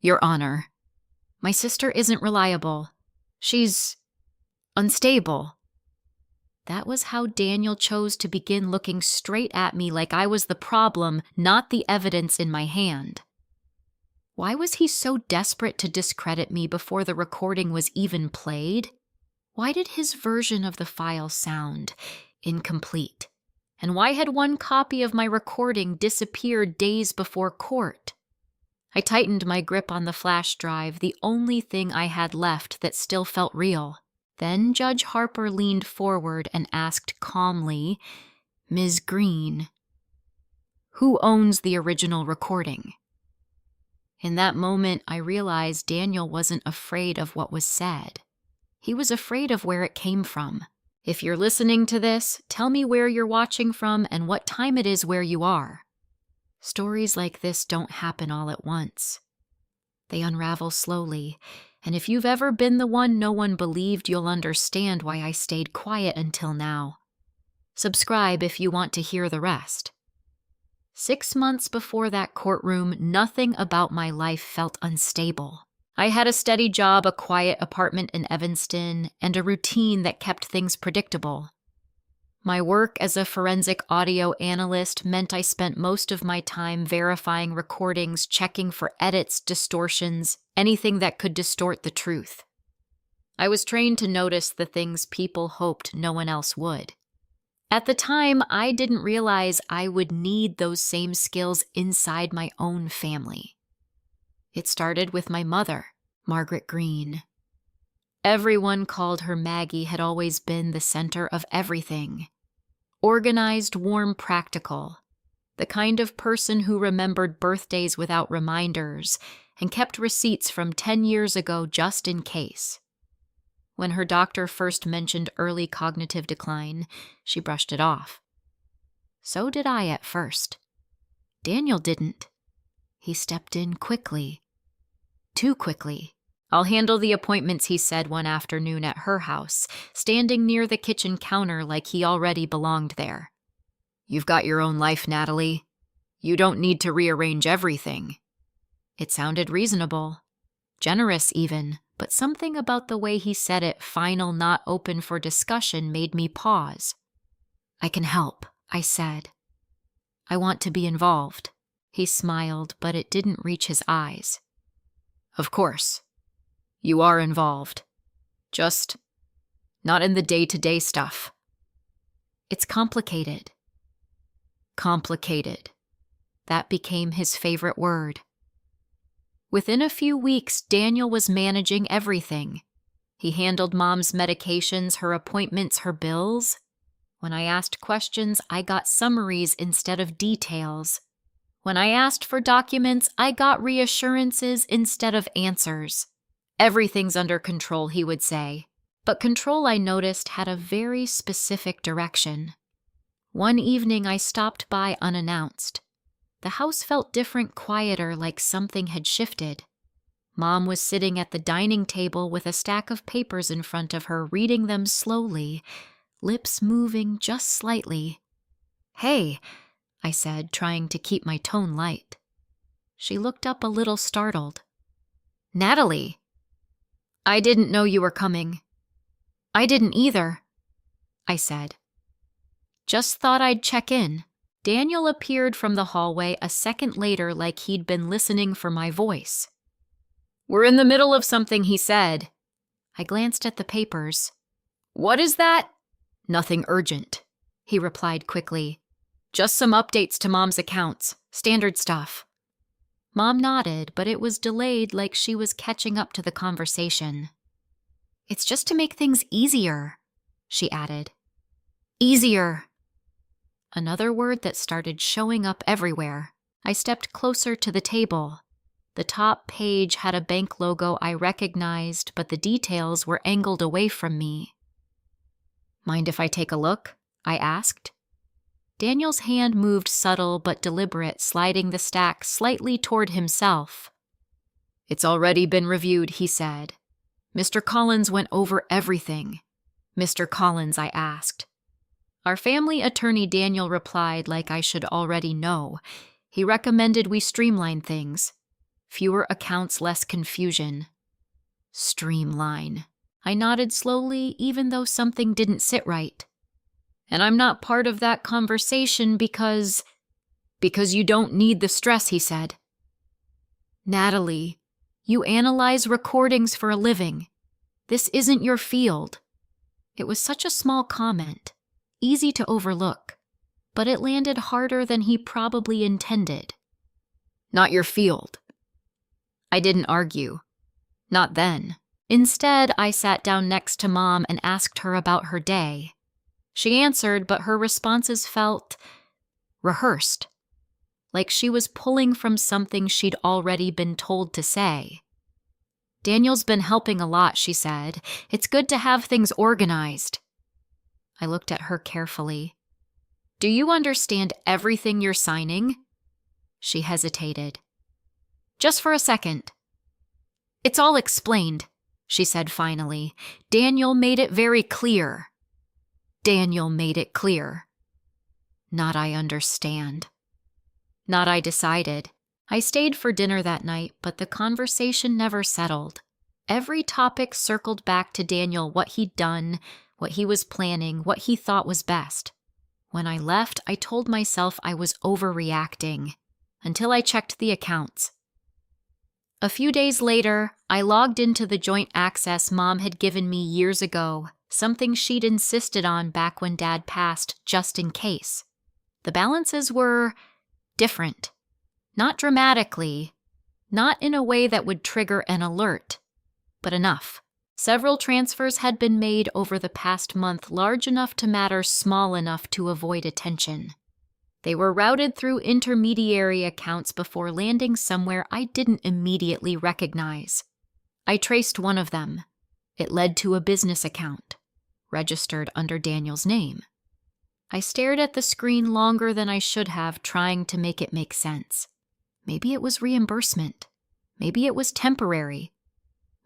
Your Honor, my sister isn't reliable. She's unstable. That was how Daniel chose to begin, looking straight at me like I was the problem, not the evidence in my hand. Why was he so desperate to discredit me before the recording was even played? Why did his version of the file sound incomplete? And why had one copy of my recording disappeared days before court? I tightened my grip on the flash drive, the only thing I had left that still felt real. Then Judge Harper leaned forward and asked calmly, "Ms. Green, who owns the original recording?" In that moment, I realized Daniel wasn't afraid of what was said. He was afraid of where it came from. If you're listening to this, tell me where you're watching from and what time it is where you are. Stories like this don't happen all at once. They unravel slowly, and if you've ever been the one no one believed, you'll understand why I stayed quiet until now. Subscribe if you want to hear the rest. 6 months before that courtroom, nothing about my life felt unstable. I had a steady job, a quiet apartment in Evanston, and a routine that kept things predictable. My work as a forensic audio analyst meant I spent most of my time verifying recordings, checking for edits, distortions, anything that could distort the truth. I was trained to notice the things people hoped no one else would. At the time, I didn't realize I would need those same skills inside my own family. It started with my mother, Margaret Green. Everyone called her Maggie had always been the center of everything. Organized, warm, practical. The kind of person who remembered birthdays without reminders and kept receipts from 10 years ago just in case. When her doctor first mentioned early cognitive decline, she brushed it off. So did I at first. Daniel didn't. He stepped in quickly. Too quickly. "I'll handle the appointments," he said one afternoon at her house, standing near the kitchen counter like he already belonged there. "You've got your own life, Natalie. You don't need to rearrange everything." It sounded reasonable. Generous even, but something about the way he said it, final, not open for discussion, made me pause. "I can help," I said. "I want to be involved." He smiled, but it didn't reach his eyes. "Of course. You are involved. Just not in the day-to-day stuff." "It's complicated." Complicated. That became his favorite word. Within a few weeks, Daniel was managing everything. He handled Mom's medications, her appointments, her bills. When I asked questions, I got summaries instead of details. When I asked for documents, I got reassurances instead of answers. "Everything's under control," he would say. But control, I noticed, had a very specific direction. One evening, I stopped by unannounced. The house felt different, quieter, like something had shifted. Mom was sitting at the dining table with a stack of papers in front of her, reading them slowly, lips moving just slightly. "Hey," I said, trying to keep my tone light. She looked up a little startled. "Natalie, I didn't know you were coming." "I didn't either," I said. "Just thought I'd check in." Daniel appeared from the hallway a second later like he'd been listening for my voice. "We're in the middle of something," he said. I glanced at the papers. "What is that?" "Nothing urgent," he replied quickly. "Just some updates to Mom's accounts. Standard stuff." Mom nodded, but it was delayed, like she was catching up to the conversation. "It's just to make things easier," she added. "Easier." Another word that started showing up everywhere. I stepped closer to the table. The top page had a bank logo I recognized, but the details were angled away from me. "Mind if I take a look?" I asked. Daniel's hand moved, subtle but deliberate, sliding the stack slightly toward himself. "It's already been reviewed," he said. "Mr. Collins went over everything." "Mr. Collins?" I asked. Our family attorney, Daniel replied like I should already know. He recommended we streamline things. Fewer accounts, less confusion. Streamline. I nodded slowly, even though something didn't sit right. And I'm not part of that conversation because you don't need the stress, he said. Natalie, you analyze recordings for a living. This isn't your field. It was such a small comment, easy to overlook, but it landed harder than he probably intended. Not your field. I didn't argue. Not then. Instead, I sat down next to Mom and asked her about her day. She answered, but her responses felt rehearsed, like she was pulling from something she'd already been told to say. Daniel's been helping a lot, she said. It's good to have things organized. I looked at her carefully. Do you understand everything you're signing? She hesitated. Just for a second. It's all explained, she said finally. Daniel made it very clear. Daniel made it clear. Not I understand. Not I decided. I stayed for dinner that night, but the conversation never settled. Every topic circled back to Daniel, what he'd done, what he was planning, what he thought was best. When I left, I told myself I was overreacting, until I checked the accounts. A few days later, I logged into the joint access Mom had given me years ago, something she'd insisted on back when Dad passed, just in case. The balances were different. Not dramatically, not in a way that would trigger an alert, but enough. Several transfers had been made over the past month, large enough to matter, small enough to avoid attention. They were routed through intermediary accounts before landing somewhere I didn't immediately recognize. I traced one of them. It led to a business account, registered under Daniel's name. I stared at the screen longer than I should have, trying to make it make sense. Maybe it was reimbursement. Maybe it was temporary.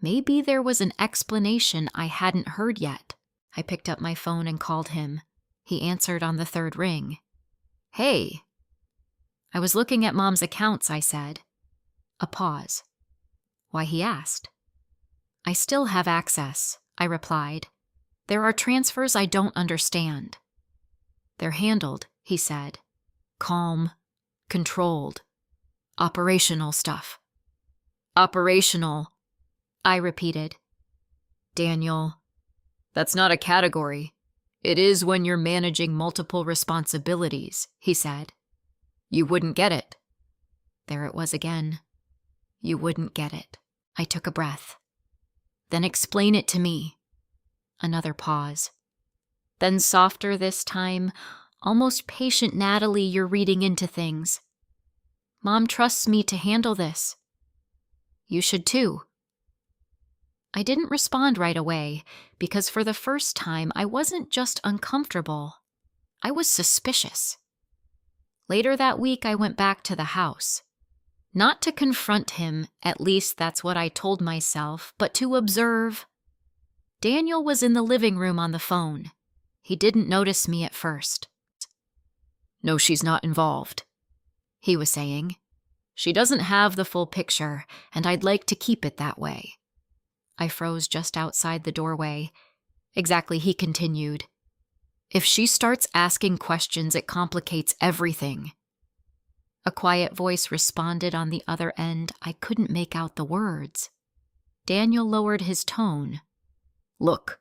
Maybe there was an explanation I hadn't heard yet. I picked up my phone and called him. He answered on the third ring. Hey. I was looking at Mom's accounts, I said. A pause. Why, he asked. I still have access, I replied. There are transfers I don't understand. They're handled, he said. Calm, controlled, operational stuff. Operational, I repeated. Daniel, that's not a category. It is when you're managing multiple responsibilities, he said. You wouldn't get it. There it was again. You wouldn't get it. I took a breath. Then explain it to me. Another pause. Then softer this time, almost patient, Natalie, you're reading into things. Mom trusts me to handle this. You should too. I didn't respond right away, because for the first time I wasn't just uncomfortable. I was suspicious. Later that week I went back to the house. Not to confront him, at least that's what I told myself, but to observe. Daniel was in the living room on the phone. He didn't notice me at first. No, she's not involved, he was saying. She doesn't have the full picture, and I'd like to keep it that way. I froze just outside the doorway. Exactly, he continued. If she starts asking questions, it complicates everything. A quiet voice responded on the other end. I couldn't make out the words. Daniel lowered his tone. Look,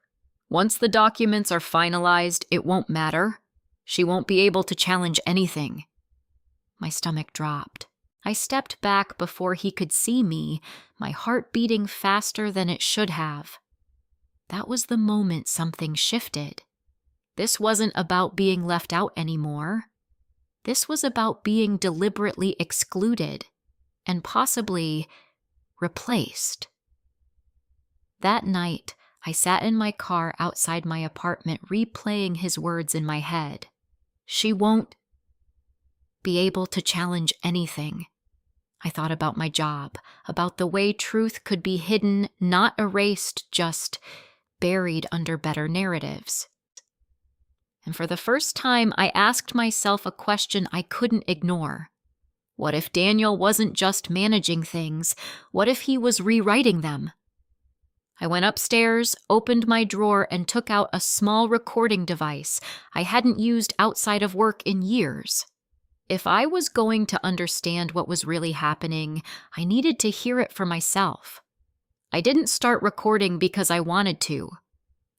once the documents are finalized, it won't matter. She won't be able to challenge anything. My stomach dropped. I stepped back before he could see me, my heart beating faster than it should have. That was the moment something shifted. This wasn't about being left out anymore. This was about being deliberately excluded and possibly replaced. That night, I sat in my car outside my apartment, replaying his words in my head. She won't be able to challenge anything. I thought about my job, about the way truth could be hidden, not erased, just buried under better narratives. And for the first time, I asked myself a question I couldn't ignore. What if Daniel wasn't just managing things? What if he was rewriting them? I went upstairs, opened my drawer, and took out a small recording device I hadn't used outside of work in years. If I was going to understand what was really happening, I needed to hear it for myself. I didn't start recording because I wanted to.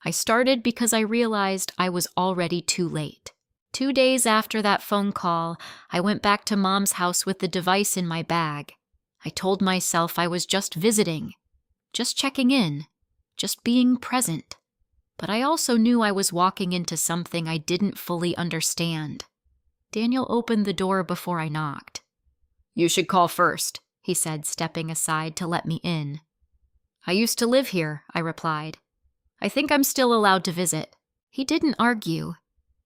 I started because I realized I was already too late. 2 days after that phone call, I went back to Mom's house with the device in my bag. I told myself I was just visiting, just checking in, just being present. But I also knew I was walking into something I didn't fully understand. Daniel opened the door before I knocked. "You should call first," he said, stepping aside to let me in. "I used to live here," I replied. "I think I'm still allowed to visit." He didn't argue.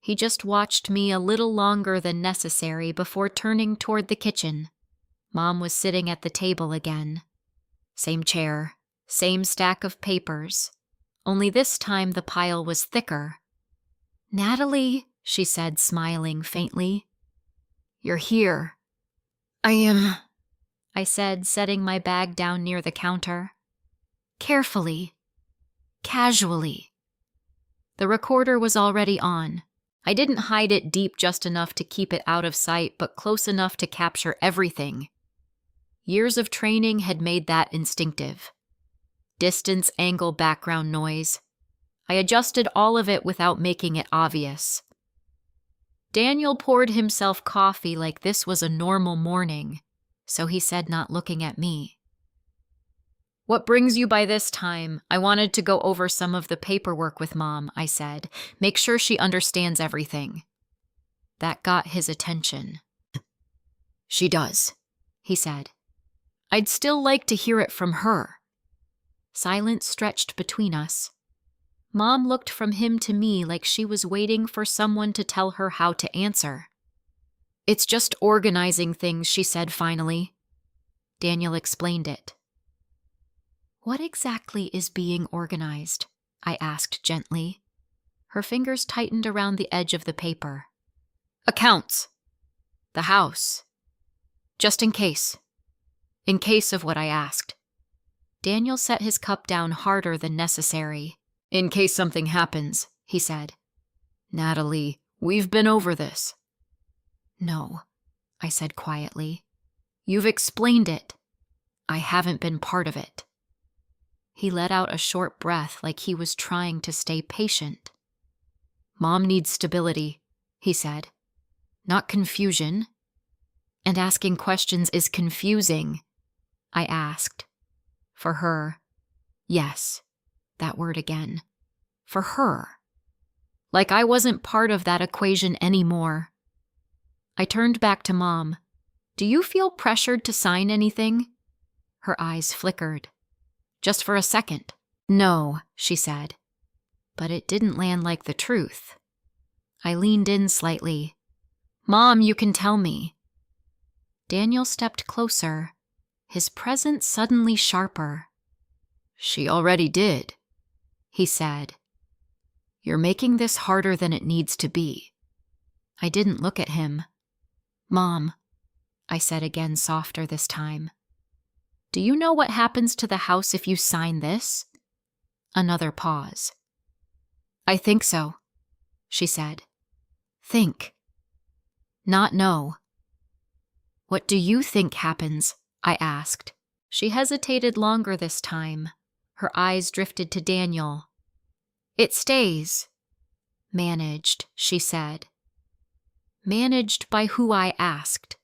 He just watched me a little longer than necessary before turning toward the kitchen. Mom was sitting at the table again. Same chair, same stack of papers. Only this time the pile was thicker. "Natalie," she said, smiling faintly. "You're here." "I am," I said, setting my bag down near the counter. Carefully. Casually. The recorder was already on. I didn't hide it deep just enough to keep it out of sight, but close enough to capture everything. Years of training had made that instinctive. Distance, angle, background noise. I adjusted all of it without making it obvious. Daniel poured himself coffee like this was a normal morning, so he said, not looking at me. "What brings you by this time? I wanted to go over some of the paperwork with Mom," I said. "Make sure she understands everything." That got his attention. "She does," he said. "I'd still like to hear it from her." Silence stretched between us. Mom looked from him to me like she was waiting for someone to tell her how to answer. "It's just organizing things," she said finally. Daniel explained it. "What exactly is being organized?" I asked gently. Her fingers tightened around the edge of the paper. "Accounts. The house. Just in case. In case of what I asked." Daniel set his cup down harder than necessary. "In case something happens," he said. "Natalie, we've been over this." "No," I said quietly. "You've explained it. I haven't been part of it." He let out a short breath like he was trying to stay patient. "Mom needs stability," he said. "Not confusion." "And asking questions is confusing," I asked. "For her." Yes, that word again. For her. Like I wasn't part of that equation anymore. I turned back to Mom. "Do you feel pressured to sign anything?" Her eyes flickered. "Just for a second." "No," she said. But it didn't land like the truth. I leaned in slightly. "Mom, you can tell me." Daniel stepped closer, his presence suddenly sharper. "She already did," he said. "You're making this harder than it needs to be." I didn't look at him. "Mom," I said again, softer this time. "Do you know what happens to the house if you sign this?" Another pause. "I think so," she said. "Think. Not know." "What do you think happens?" I asked. She hesitated longer this time. Her eyes drifted to Daniel. "It stays." "Managed," she said. "Managed by who I asked."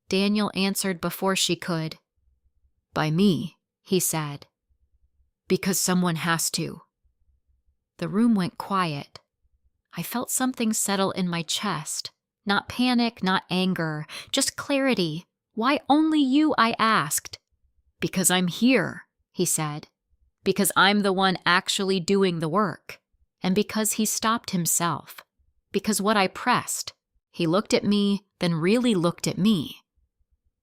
Daniel answered before she could. "By me," he said. "Because someone has to." The room went quiet. I felt something settle in my chest. Not panic, not anger, just clarity. "Why only you?" I asked. "Because I'm here," he said. "Because I'm the one actually doing the work." And because he stopped himself. Because what I pressed. He looked at me, then really looked at me.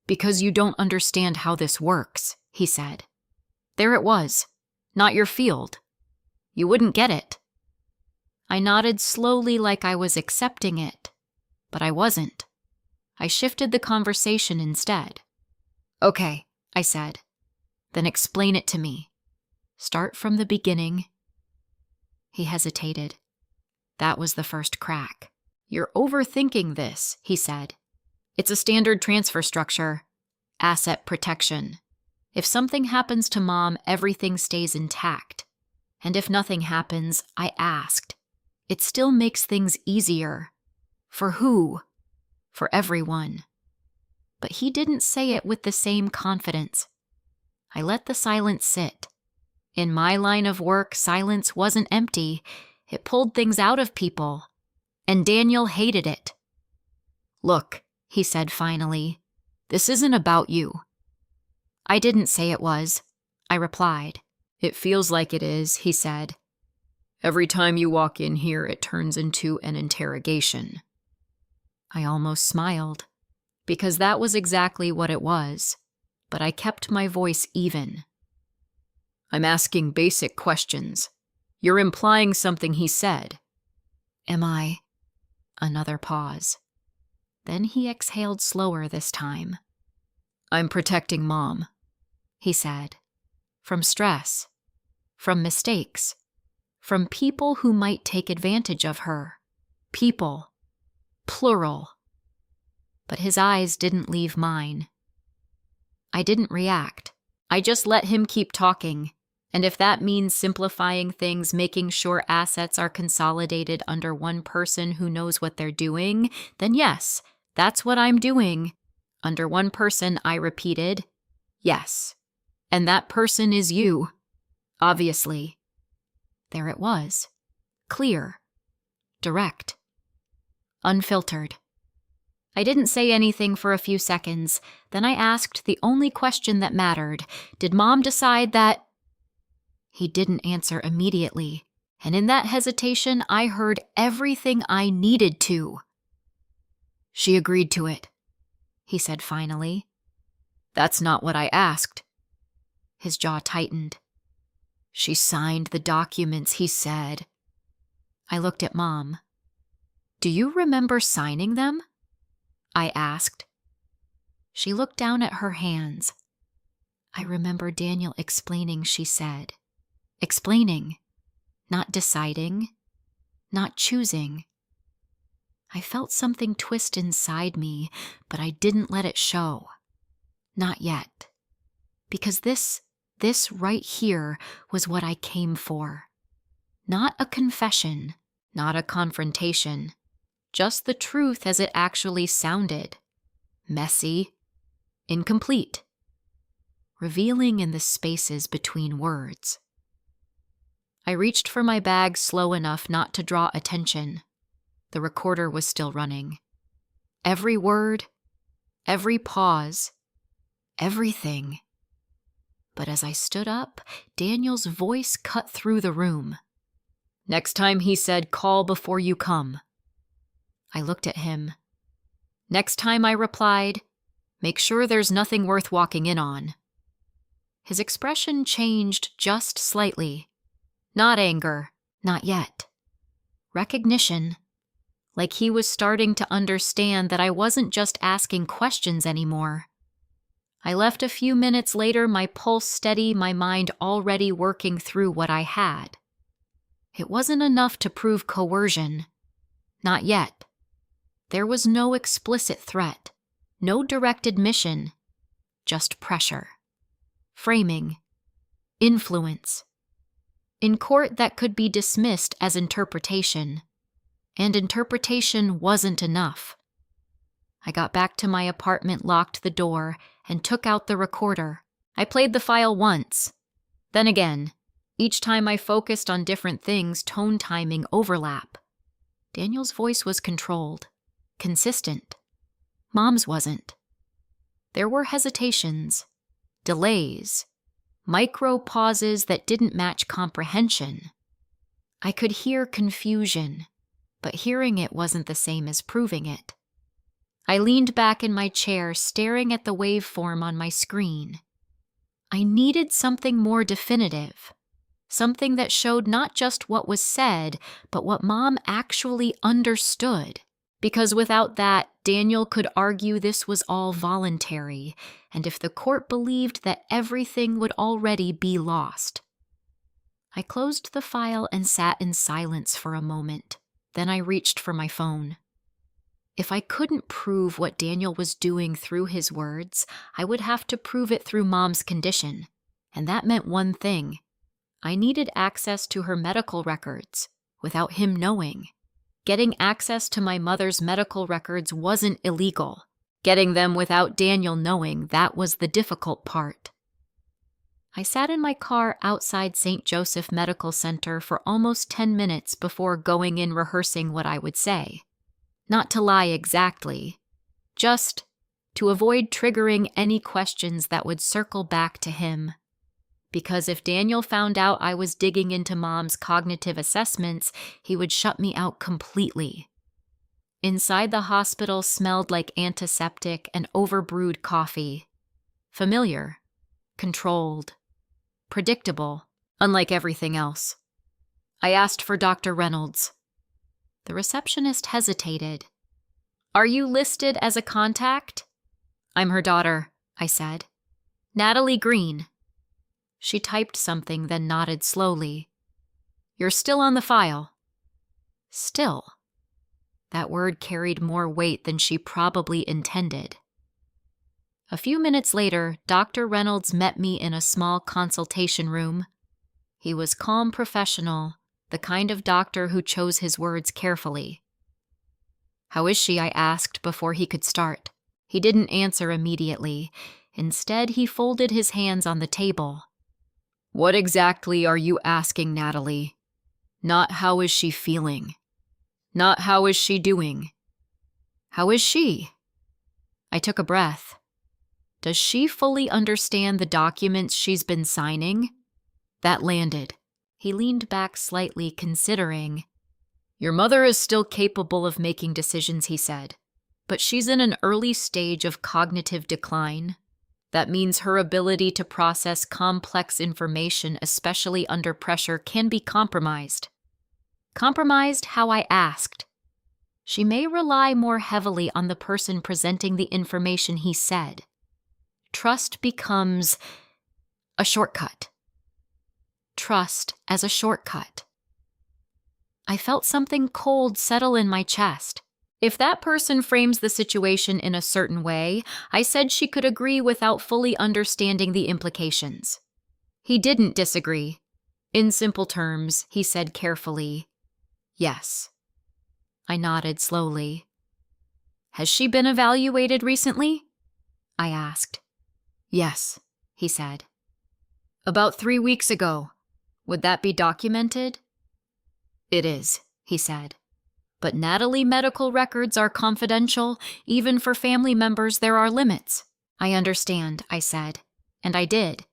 "Because you don't understand how this works," he said. There it was. Not your field. You wouldn't get it. I nodded slowly like I was accepting it, but I wasn't. I shifted the conversation instead. "Okay," I said. "Then explain it to me. Start from the beginning." He hesitated. That was the first crack. "You're overthinking this," he said. "It's a standard transfer structure. Asset protection. If something happens to Mom, everything stays intact. And if nothing happens, I asked. It still makes things easier. For who? For everyone." But he didn't say it with the same confidence. I let the silence sit. In my line of work, silence wasn't empty. It pulled things out of people. And Daniel hated it. "Look," he said finally, "this isn't about you." I didn't say it was. I replied. "It feels like it is," he said. "Every time you walk in here, it turns into an interrogation." I almost smiled, because that was exactly what it was, but I kept my voice even. "I'm asking basic questions. You're implying something he said." "Am I?" Another pause. Then he exhaled slower this time. "I'm protecting Mom," he said. "From stress. From mistakes. From people who might take advantage of her. People. Plural." But his eyes didn't leave mine. I didn't react. I just let him keep talking. And if that means simplifying things, making sure assets are consolidated under one person who knows what they're doing, then yes, that's what I'm doing. Under one person, I repeated. Yes. And that person is you. Obviously. There it was. Clear. Direct. Unfiltered. I didn't say anything for a few seconds. Then I asked the only question that mattered. Did Mom decide that... He didn't answer immediately, and in that hesitation, I heard everything I needed to. "She agreed to it," he said finally. "That's not what I asked." His jaw tightened. "She signed the documents," he said. I looked at Mom. "Do you remember signing them?" I asked. She looked down at her hands. "I remember Daniel explaining," she said. Explaining, not deciding, not choosing. I felt something twist inside me, but I didn't let it show. Not yet. Because this right here was what I came for. Not a confession, not a confrontation, just the truth as it actually sounded. Messy, incomplete, revealing in the spaces between words. I reached for my bag slow enough not to draw attention. The recorder was still running. Every word, every pause, everything. But as I stood up, Daniel's voice cut through the room. "Next time," he said, "call before you come." I looked at him. "Next time," I replied, "make sure there's nothing worth walking in on." His expression changed just slightly. Not anger, not yet. Recognition. Like he was starting to understand that I wasn't just asking questions anymore. I left a few minutes later, my pulse steady, my mind already working through what I had. It wasn't enough to prove coercion. Not yet. There was no explicit threat, no direct admission, just pressure. Framing. Influence. In court, that could be dismissed as interpretation. And interpretation wasn't enough. I got back to my apartment, locked the door, and took out the recorder. I played the file once. Then again. Each time I focused on different things, tone timing overlap. Daniel's voice was controlled, consistent. Mom's wasn't. There were hesitations, delays, micro pauses that didn't match comprehension. I could hear confusion, but hearing it wasn't the same as proving it. I leaned back in my chair, staring at the waveform on my screen. I needed something more definitive, something that showed not just what was said, but what Mom actually understood. Because without that, Daniel could argue this was all voluntary, and if the court believed that everything would already be lost. I closed the file and sat in silence for a moment. Then I reached for my phone. If I couldn't prove what Daniel was doing through his words, I would have to prove it through Mom's condition. And that meant one thing. I needed access to her medical records without him knowing. Getting access to my mother's medical records wasn't illegal. Getting them without Daniel knowing, that was the difficult part. I sat in my car outside St. Joseph Medical Center for almost 10 minutes before going in rehearsing what I would say. Not to lie exactly, just to avoid triggering any questions that would circle back to him. Because if Daniel found out I was digging into Mom's cognitive assessments, he would shut me out completely. Inside the hospital smelled like antiseptic and overbrewed coffee. Familiar, controlled, predictable, unlike everything else. I asked for Dr. Reynolds. The receptionist hesitated. "Are you listed as a contact?" "I'm her daughter," I said. "Natalie Green." She typed something, then nodded slowly. "You're still on the file." Still. That word carried more weight than she probably intended. A few minutes later, Dr. Reynolds met me in a small consultation room. He was calm, professional, the kind of doctor who chose his words carefully. "How is she?" I asked before he could start. He didn't answer immediately. Instead, he folded his hands on the table. "What exactly are you asking, Natalie? Not how is she feeling? Not how is she doing? How is she?" I took a breath. Does she fully understand the documents she's been signing? That landed. He leaned back slightly, considering. "Your mother is still capable of making decisions," he said, "but she's in an early stage of cognitive decline. That means her ability to process complex information, especially under pressure, can be compromised." Compromised how I asked. She may rely more heavily on the person presenting the information, he said. Trust becomes a shortcut. Trust as a shortcut. I felt something cold settle in my chest. If that person frames the situation in a certain way, I said she could agree without fully understanding the implications. He didn't disagree. In simple terms, he said carefully, "Yes." I nodded slowly. "Has she been evaluated recently?" I asked. "Yes," he said. "About 3 weeks ago. Would that be documented?" "It is," he said. "But Natalie medical records are confidential. Even for family members, there are limits." "I understand," I said, and I did.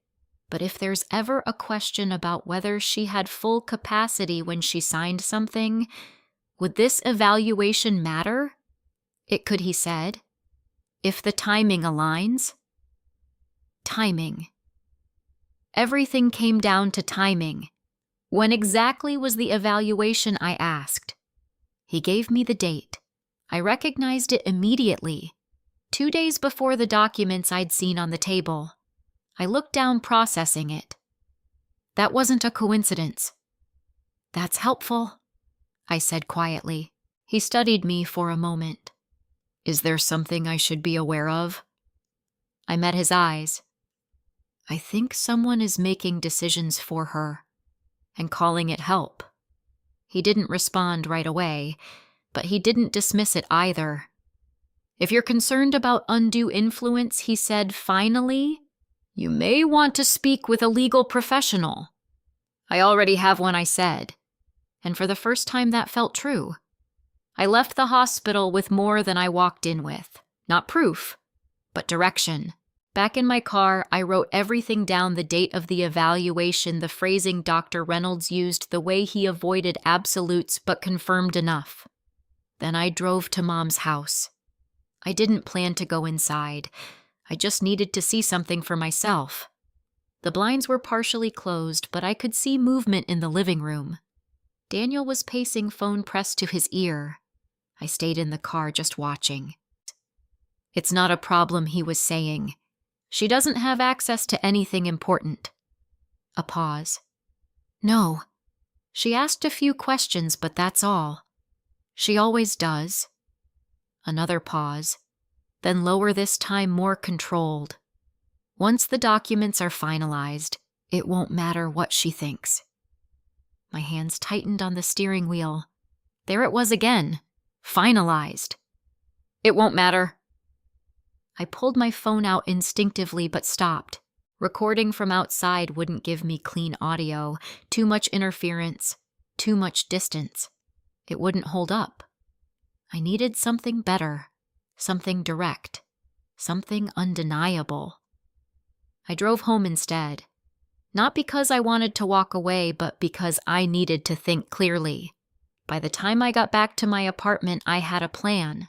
But if there's ever a question about whether she had full capacity when she signed something, would this evaluation matter? It could, he said. If the timing aligns. Timing. Everything came down to timing. When exactly was the evaluation, I asked. He gave me the date. I recognized it immediately. 2 days before the documents I'd seen on the table. I looked down, processing it. That wasn't a coincidence. "That's helpful," I said quietly. He studied me for a moment. "Is there something I should be aware of?" I met his eyes. "I think someone is making decisions for her and calling it help." He didn't respond right away, but he didn't dismiss it either. "If you're concerned about undue influence," he said finally, "you may want to speak with a legal professional." "I already have one," I said, and for the first time that felt true. I left the hospital with more than I walked in with. Not proof, but direction. Back in my car, I wrote everything down: the date of the evaluation, the phrasing Dr. Reynolds used, the way he avoided absolutes but confirmed enough. Then I drove to Mom's house. I didn't plan to go inside. I just needed to see something for myself. The blinds were partially closed, but I could see movement in the living room. Daniel was pacing, phone pressed to his ear. I stayed in the car just watching. It's not a problem, he was saying. She doesn't have access to anything important. A pause. No. She asked a few questions, but that's all. She always does. Another pause. Then lower, this time more controlled. Once the documents are finalized, it won't matter what she thinks. My hands tightened on the steering wheel. There it was again. Finalized. It won't matter. I pulled my phone out instinctively but stopped. Recording from outside wouldn't give me clean audio. Too much interference. Too much distance. It wouldn't hold up. I needed something better. Something direct. Something undeniable. I drove home instead. Not because I wanted to walk away, but because I needed to think clearly. By the time I got back to my apartment, I had a plan.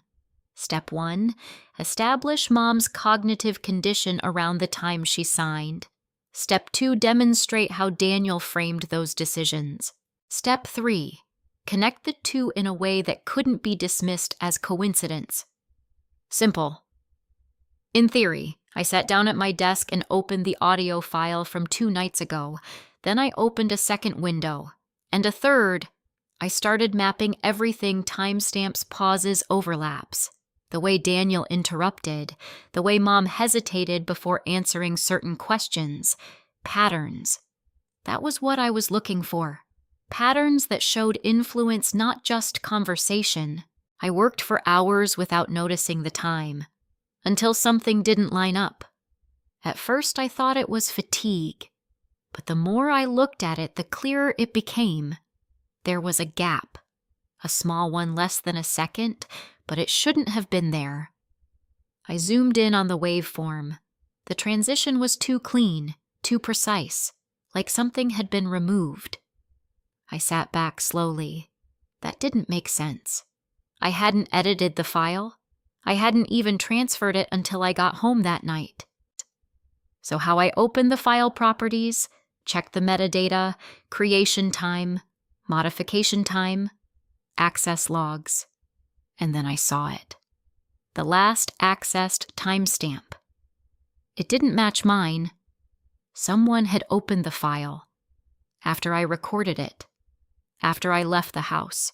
Step 1, establish Mom's cognitive condition around the time she signed. Step 2, demonstrate how Daniel framed those decisions. Step 3, connect the two in a way that couldn't be dismissed as coincidence. Simple. In theory, I sat down at my desk and opened the audio file from 2 nights ago. Then I opened a second window. And a third. I started mapping everything: timestamps, pauses, overlaps. The way Daniel interrupted, the way Mom hesitated before answering certain questions, patterns. That was what I was looking for. Patterns that showed influence, not just conversation. I worked for hours without noticing the time, until something didn't line up. At first I thought it was fatigue, but the more I looked at it, the clearer it became. There was a gap, a small one, less than a second, but it shouldn't have been there. I zoomed in on the waveform. The transition was too clean, too precise, like something had been removed. I sat back slowly. That didn't make sense. I hadn't edited the file. I hadn't even transferred it until I got home that night. So how I opened the file properties, checked the metadata, creation time, modification time, access logs. And then I saw it. The last accessed timestamp. It didn't match mine. Someone had opened the file. After I recorded it. After I left the house.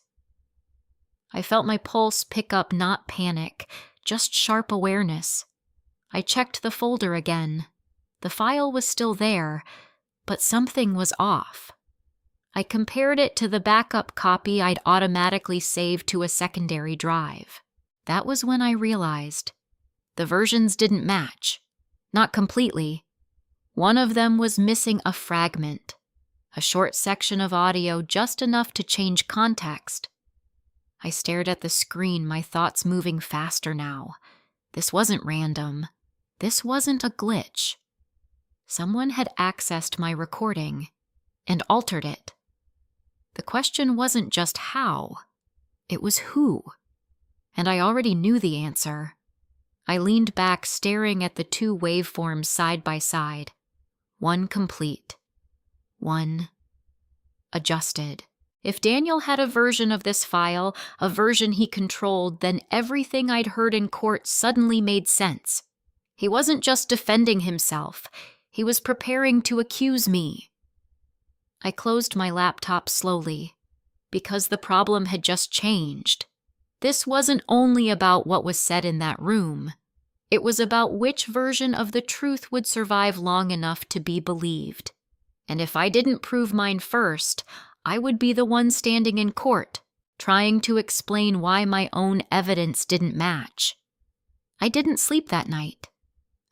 I felt my pulse pick up, not panic, just sharp awareness. I checked the folder again. The file was still there, but something was off. I compared it to the backup copy I'd automatically saved to a secondary drive. That was when I realized the versions didn't match. Not completely. One of them was missing a fragment, a short section of audio, just enough to change context. I stared at the screen, my thoughts moving faster now. This wasn't random. This wasn't a glitch. Someone had accessed my recording and altered it. The question wasn't just how, it was who. And I already knew the answer. I leaned back, staring at the 2 waveforms side by side. One complete. One adjusted. If Daniel had a version of this file, a version he controlled, then everything I'd heard in court suddenly made sense. He wasn't just defending himself. He was preparing to accuse me. I closed my laptop slowly, because the problem had just changed. This wasn't only about what was said in that room. It was about which version of the truth would survive long enough to be believed. And if I didn't prove mine first, I would be the one standing in court, trying to explain why my own evidence didn't match. I didn't sleep that night.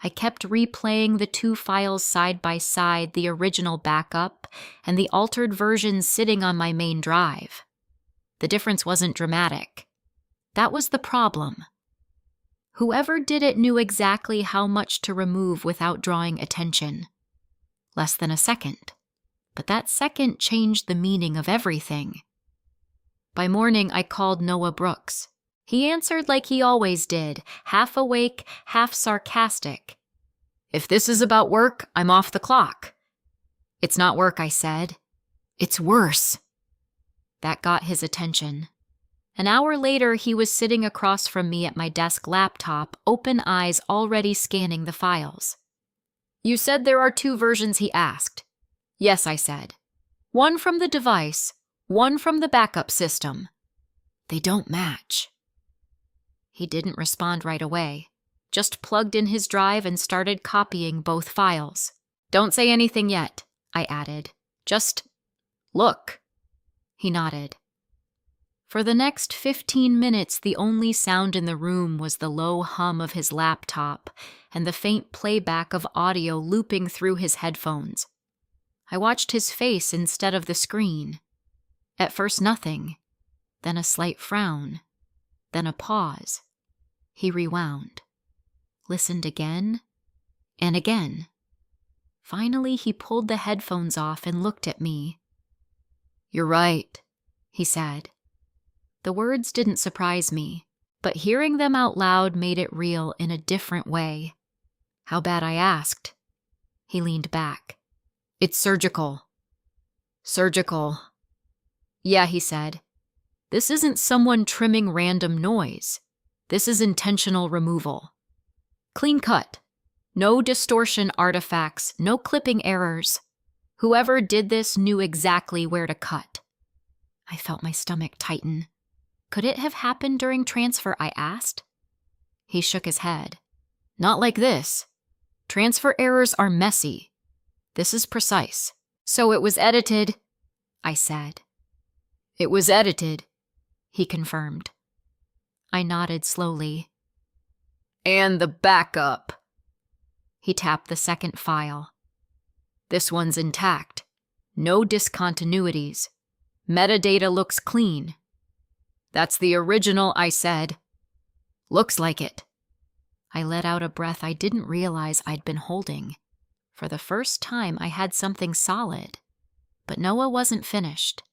I kept replaying the 2 files side by side, the original backup and the altered version sitting on my main drive. The difference wasn't dramatic. That was the problem. Whoever did it knew exactly how much to remove without drawing attention. Less than a second. But that second changed the meaning of everything. By morning, I called Noah Brooks. He answered like he always did, half awake, half sarcastic. "If this is about work, I'm off the clock." "It's not work," I said. "It's worse." That got his attention. An hour later, he was sitting across from me at my desk laptop, open eyes already scanning the files. "You said there are 2 versions," he asked. "Yes," I said. "One from the device, one from the backup system. They don't match." He didn't respond right away, just plugged in his drive and started copying both files. "Don't say anything yet," I added. "Just look." He nodded. For the next 15 minutes, the only sound in the room was the low hum of his laptop and the faint playback of audio looping through his headphones. I watched his face instead of the screen. At first nothing, then a slight frown, then a pause. He rewound, listened again and again. Finally, he pulled the headphones off and looked at me. "You're right," he said. The words didn't surprise me, but hearing them out loud made it real in a different way. "How bad?" I asked. He leaned back. "It's surgical." "Surgical." "Yeah," he said. "This isn't someone trimming random noise. This is intentional removal. Clean cut. No distortion artifacts, no clipping errors. Whoever did this knew exactly where to cut." I felt my stomach tighten. Could it have happened during transfer, I asked? He shook his head. "Not like this. Transfer errors are messy. This is precise." "So it was edited," I said. "It was edited," he confirmed. I nodded slowly. "And the backup." He tapped the second file. "This one's intact. No discontinuities. Metadata looks clean." "That's the original," I said. "Looks like it." I let out a breath I didn't realize I'd been holding. For the first time, I had something solid. But Noah wasn't finished.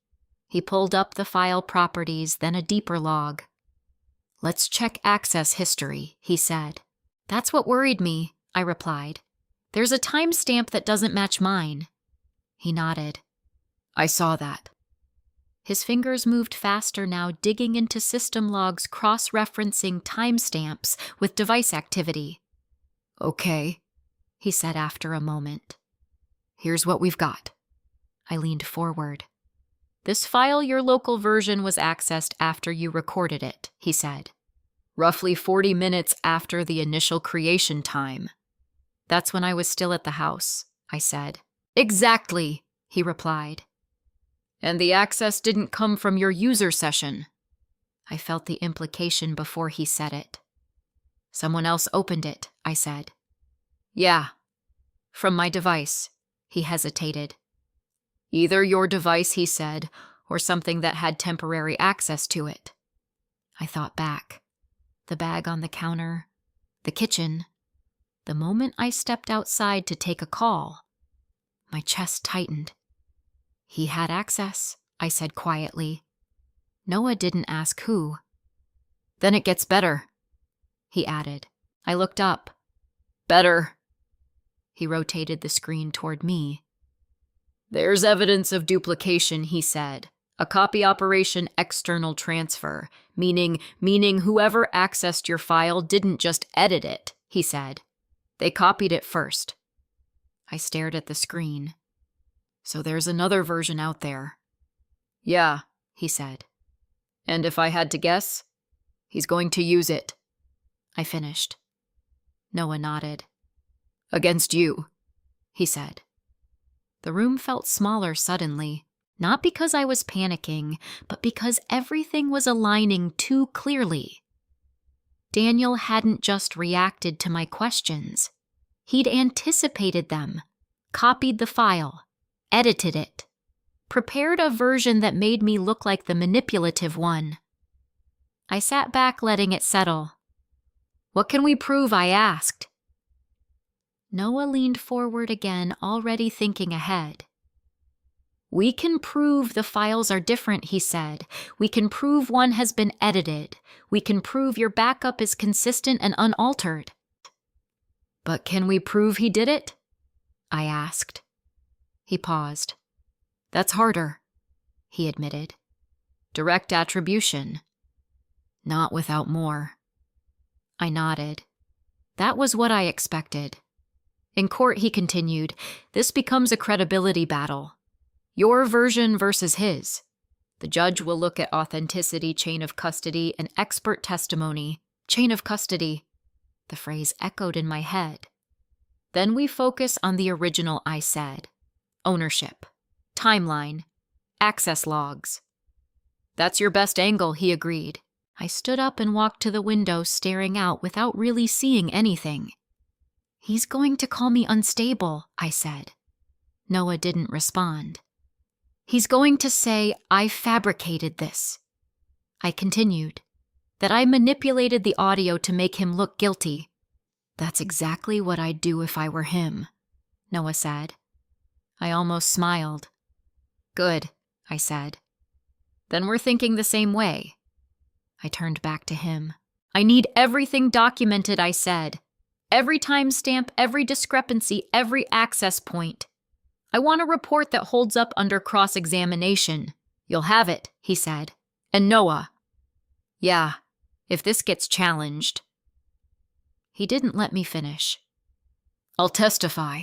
He pulled up the file properties, then a deeper log. "Let's check access history," he said. "That's what worried me," I replied. "There's a timestamp that doesn't match mine." He nodded. "I saw that." His fingers moved faster now, digging into system logs, cross-referencing timestamps with device activity. "Okay," he said after a moment. "Here's what we've got." I leaned forward. "This file, your local version, was accessed after you recorded it," he said. "Roughly 40 minutes after the initial creation time." "That's when I was still at the house," I said. "Exactly," he replied. "And the access didn't come from your user session." I felt the implication before he said it. "Someone else opened it," I said. "Yeah, from my device." He hesitated. "Either your device," he said, "or something that had temporary access to it." I thought back. The bag on the counter, the kitchen, the moment I stepped outside to take a call. My chest tightened. "He had access," I said quietly. Noah didn't ask who. "Then it gets better," he added. I looked up. "Better." He rotated the screen toward me. "There's evidence of duplication," he said. "A copy operation external transfer, meaning whoever accessed your file didn't just edit it," he said. "They copied it first." I stared at the screen. "So there's another version out there." "Yeah," he said. "And if I had to guess, he's going to use it." I finished. Noah nodded. "Against you," he said. The room felt smaller suddenly, not because I was panicking, but because everything was aligning too clearly. Daniel hadn't just reacted to my questions. He'd anticipated them, copied the file, edited it, prepared a version that made me look like the manipulative one. I sat back, letting it settle. "What can we prove?" I asked. Noah leaned forward again, already thinking ahead. "We can prove the files are different," he said. "We can prove one has been edited. We can prove your backup is consistent and unaltered." "But can we prove he did it?" I asked. He paused. "That's harder," he admitted. "Direct attribution. Not without more. I nodded. That was what I expected. In court, he continued, this becomes a credibility battle. Your version versus his. The judge will look at authenticity, chain of custody, and expert testimony. Chain of custody. The phrase echoed in my head. Then we focus on the original I said. Ownership. Timeline. Access logs. That's your best angle, he agreed. I stood up and walked to the window, staring out without really seeing anything. He's going to call me unstable, I said. Noah didn't respond. He's going to say I fabricated this. I continued, that I manipulated the audio to make him look guilty. That's exactly what I'd do if I were him, Noah said. I almost smiled. Good, I said. Then we're thinking the same way. I turned back to him. I need everything documented, I said. Every timestamp, every discrepancy, every access point. I want a report that holds up under cross-examination. You'll have it, he said. And Noah. Yeah, if this gets challenged. He didn't let me finish. I'll testify,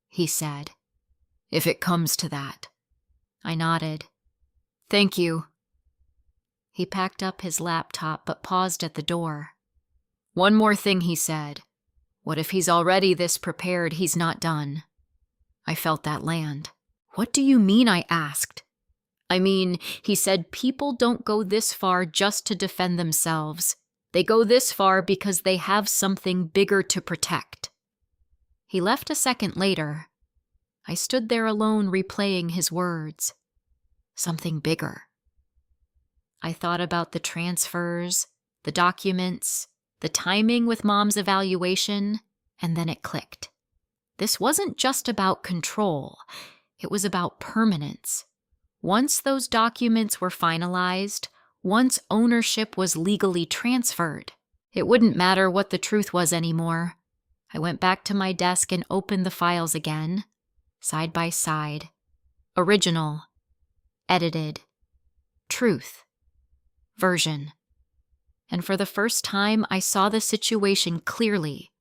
he said. If it comes to that. I nodded. Thank you. He packed up his laptop but paused at the door. One more thing, he said. What if he's already this prepared he's not done? I felt that land. What do you mean, I asked. I mean, he said people don't go this far just to defend themselves. They go this far because they have something bigger to protect. He left a second later. I stood there alone replaying his words. Something bigger. I thought about the transfers, the documents, the timing with Mom's evaluation, and then it clicked. This wasn't just about control. It was about permanence. Once those documents were finalized, once ownership was legally transferred, it wouldn't matter what the truth was anymore. I went back to my desk and opened the files again, side by side. Original. Edited. Truth. Version. And for the first time, I saw the situation clearly.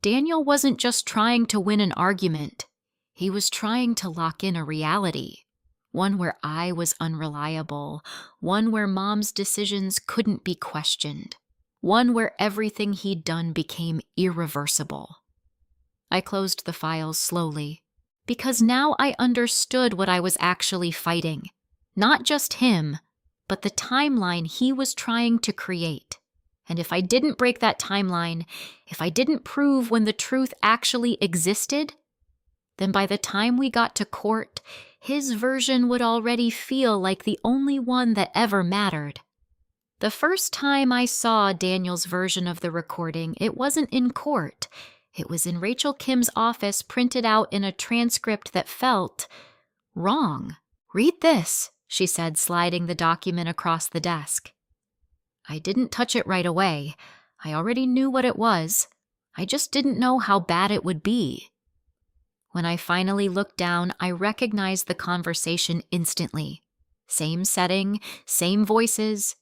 Daniel wasn't just trying to win an argument. He was trying to lock in a reality. One where I was unreliable. One where Mom's decisions couldn't be questioned. One where everything he'd done became irreversible. I closed the files slowly, because now I understood what I was actually fighting. Not just him, but the timeline he was trying to create. And if I didn't break that timeline, if I didn't prove when the truth actually existed, then by the time we got to court, his version would already feel like the only one that ever mattered. The first time I saw Daniel's version of the recording, it wasn't in court. It was in Rachel Kim's office, printed out in a transcript that felt wrong. Read this, she said, sliding the document across the desk. I didn't touch it right away. I already knew what it was. I just didn't know how bad it would be. When I finally looked down, I recognized the conversation instantly. Same setting, same voices,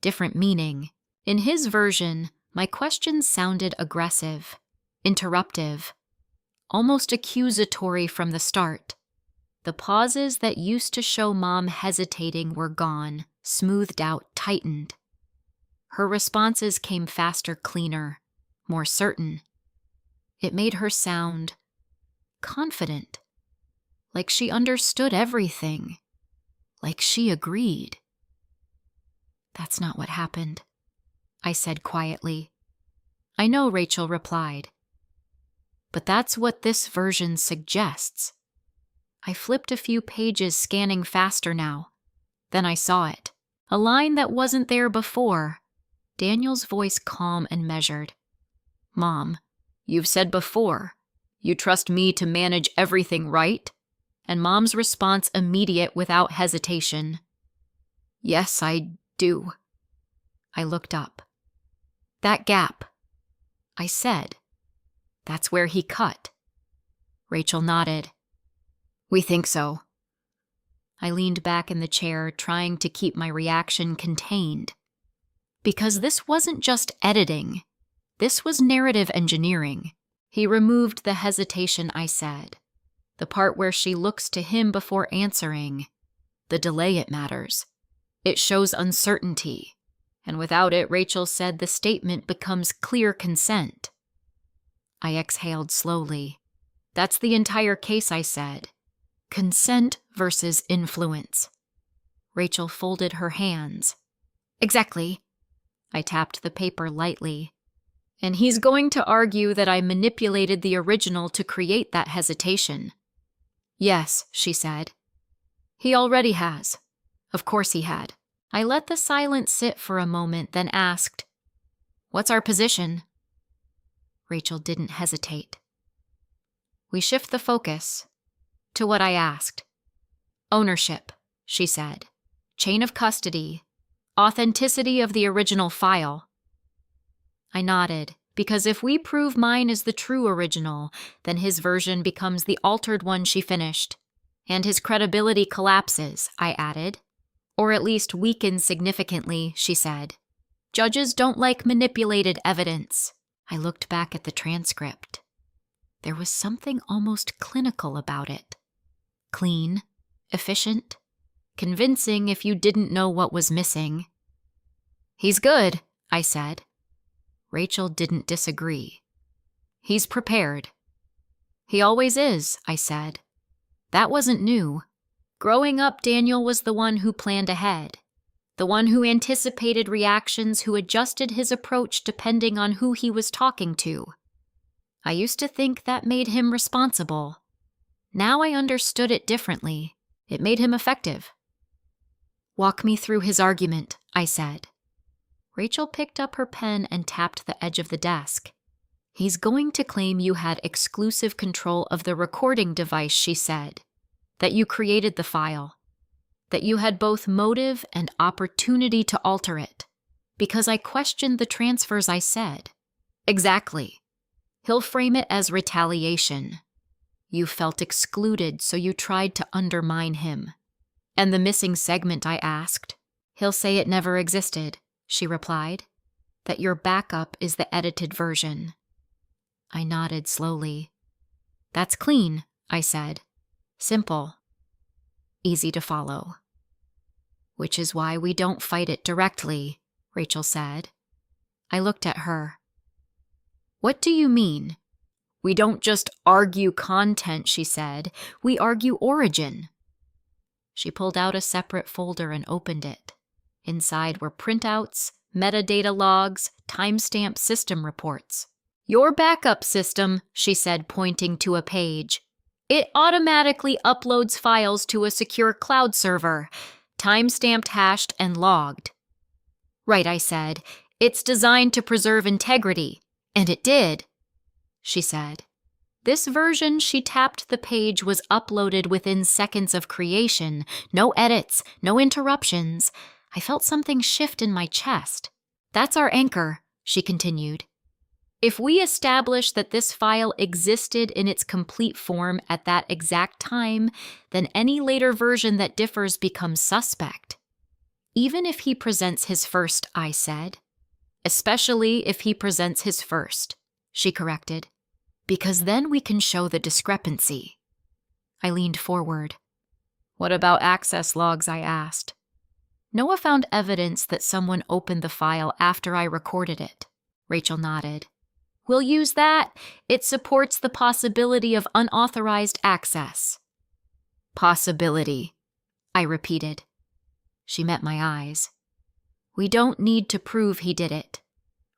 different meaning. In his version, my questions sounded aggressive, interruptive, almost accusatory from the start. The pauses that used to show Mom hesitating were gone, smoothed out, tightened. Her responses came faster, cleaner, more certain. It made her sound confident, like she understood everything, like she agreed. That's not what happened, I said quietly. I know, Rachel replied. But that's what this version suggests. I flipped a few pages, scanning faster now. Then I saw it. A line that wasn't there before. Daniel's voice calm and measured. Mom, you've said before, you trust me to manage everything, right? And Mom's response immediate without hesitation. Yes, I do. I looked up. That gap. I said. That's where he cut. Rachel nodded. We think so. I leaned back in the chair, trying to keep my reaction contained. Because this wasn't just editing. This was narrative engineering. He removed the hesitation I said. The part where she looks to him before answering. The delay it matters. It shows uncertainty. And without it, Rachel said, the statement becomes clear consent. I exhaled slowly. That's the entire case, I said. Consent versus influence. Rachel folded her hands. Exactly. I tapped the paper lightly. And he's going to argue that I manipulated the original to create that hesitation. Yes, she said. He already has. Of course he had. I let the silence sit for a moment, then asked, What's our position? Rachel didn't hesitate. We shift the focus to what I asked. Ownership, she said. Chain of custody. Authenticity of the original file. I nodded, because if we prove mine is the true original, then his version becomes the altered one she finished. And his credibility collapses, I added. Or at least weakens significantly, she said. Judges don't like manipulated evidence. I looked back at the transcript. There was something almost clinical about it. Clean, efficient, convincing if you didn't know what was missing. He's good, I said. Rachel didn't disagree. He's prepared. He always is, I said. That wasn't new. Growing up, Daniel was the one who planned ahead, the one who anticipated reactions, who adjusted his approach depending on who he was talking to. I used to think that made him responsible. Now I understood it differently. It made him effective. Walk me through his argument, I said. Rachel picked up her pen and tapped the edge of the desk. He's going to claim you had exclusive control of the recording device, she said. That you created the file. That you had both motive and opportunity to alter it. Because I questioned the transfers, I said. Exactly. He'll frame it as retaliation. You felt excluded, so you tried to undermine him. And the missing segment, I asked. He'll say it never existed, she replied. That your backup is the edited version. I nodded slowly. That's clean, I said. Simple. Easy to follow. Which is why we don't fight it directly, Rachel said. I looked at her. What do you mean? We don't just argue content, she said. We argue origin. She pulled out a separate folder and opened it. Inside were printouts, metadata logs, timestamp system reports. Your backup system, she said, pointing to a page. It automatically uploads files to a secure cloud server, timestamped, hashed, and logged. Right, I said. It's designed to preserve integrity. And it did, she said. This version, she tapped the page, was uploaded within seconds of creation. No edits, no interruptions. I felt something shift in my chest. That's our anchor, she continued. If we establish that this file existed in its complete form at that exact time, then any later version that differs becomes suspect. Even if he presents his first, I said. Especially if he presents his first, she corrected. Because then we can show the discrepancy. I leaned forward. What about access logs, I asked. Noah found evidence that someone opened the file after I recorded it. Rachel nodded. We'll use that. It supports the possibility of unauthorized access. Possibility, I repeated. She met my eyes. We don't need to prove he did it.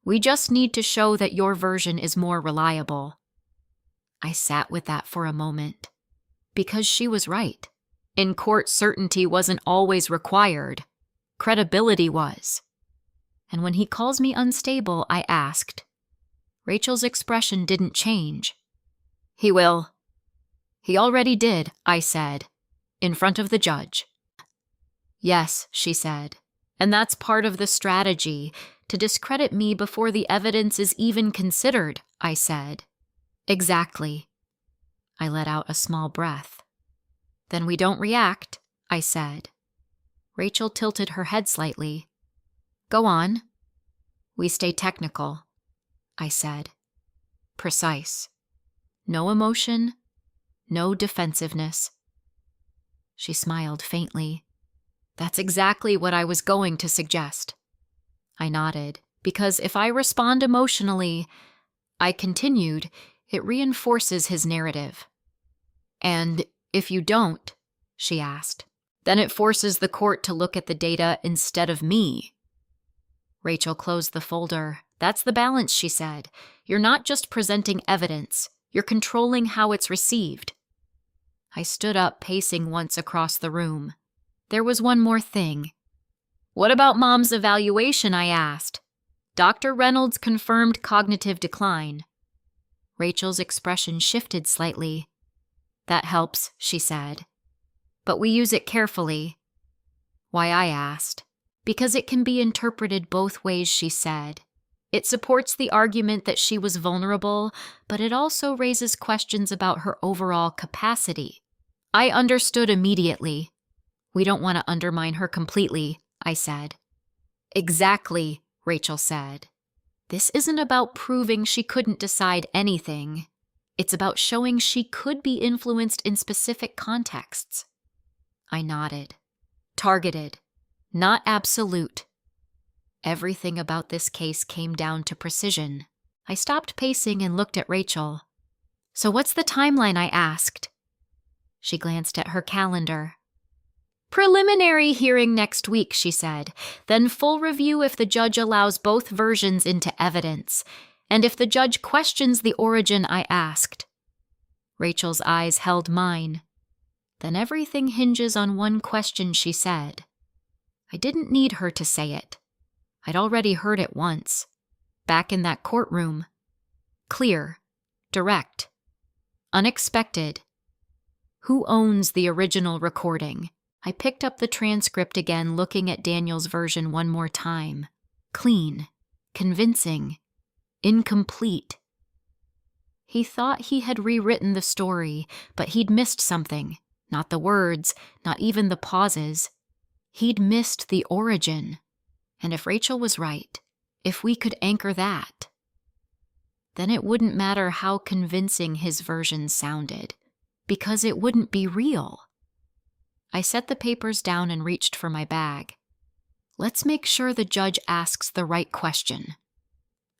We just need to show that your version is more reliable. I sat with that for a moment. Because she was right. In court, certainty wasn't always required. Credibility was. And when he calls me unstable, I asked. Rachel's expression didn't change. He will. He already did, I said, in front of the judge. Yes, she said, and that's part of the strategy, to discredit me before the evidence is even considered, I said. Exactly. I let out a small breath. Then we don't react, I said. Rachel tilted her head slightly. Go on. We stay technical, I said. Precise. No emotion, no defensiveness. She smiled faintly. That's exactly what I was going to suggest. I nodded, because if I respond emotionally, I continued, it reinforces his narrative. And if you don't, she asked, then it forces the court to look at the data instead of me. Rachel closed the folder. That's the balance, she said. You're not just presenting evidence, you're controlling how it's received. I stood up, pacing once across the room. There was one more thing. What about Mom's evaluation, I asked. Dr. Reynolds confirmed cognitive decline. Rachel's expression shifted slightly. That helps, she said. But we use it carefully. Why, I asked. Because it can be interpreted both ways, she said. It supports the argument that she was vulnerable, but it also raises questions about her overall capacity. I understood immediately. We don't want to undermine her completely, I said. Exactly, Rachel said. This isn't about proving she couldn't decide anything. It's about showing she could be influenced in specific contexts. I nodded. Targeted, not absolute. Everything about this case came down to precision. I stopped pacing and looked at Rachel. So what's the timeline, I asked. She glanced at her calendar. Preliminary hearing next week, she said. Then full review if the judge allows both versions into evidence, and if the judge questions the origin, I asked. Rachel's eyes held mine. Then everything hinges on one question, she said. I didn't need her to say it. I'd already heard it once. Back in that courtroom. Clear. Direct. Unexpected. Who owns the original recording? I picked up the transcript again, looking at Daniel's version one more time. Clean. Convincing. Incomplete. He thought he had rewritten the story, but he'd missed something. Not the words, not even the pauses. He'd missed the origin. And if Rachel was right, if we could anchor that, then it wouldn't matter how convincing his version sounded, because it wouldn't be real. I set the papers down and reached for my bag. Let's make sure the judge asks the right question,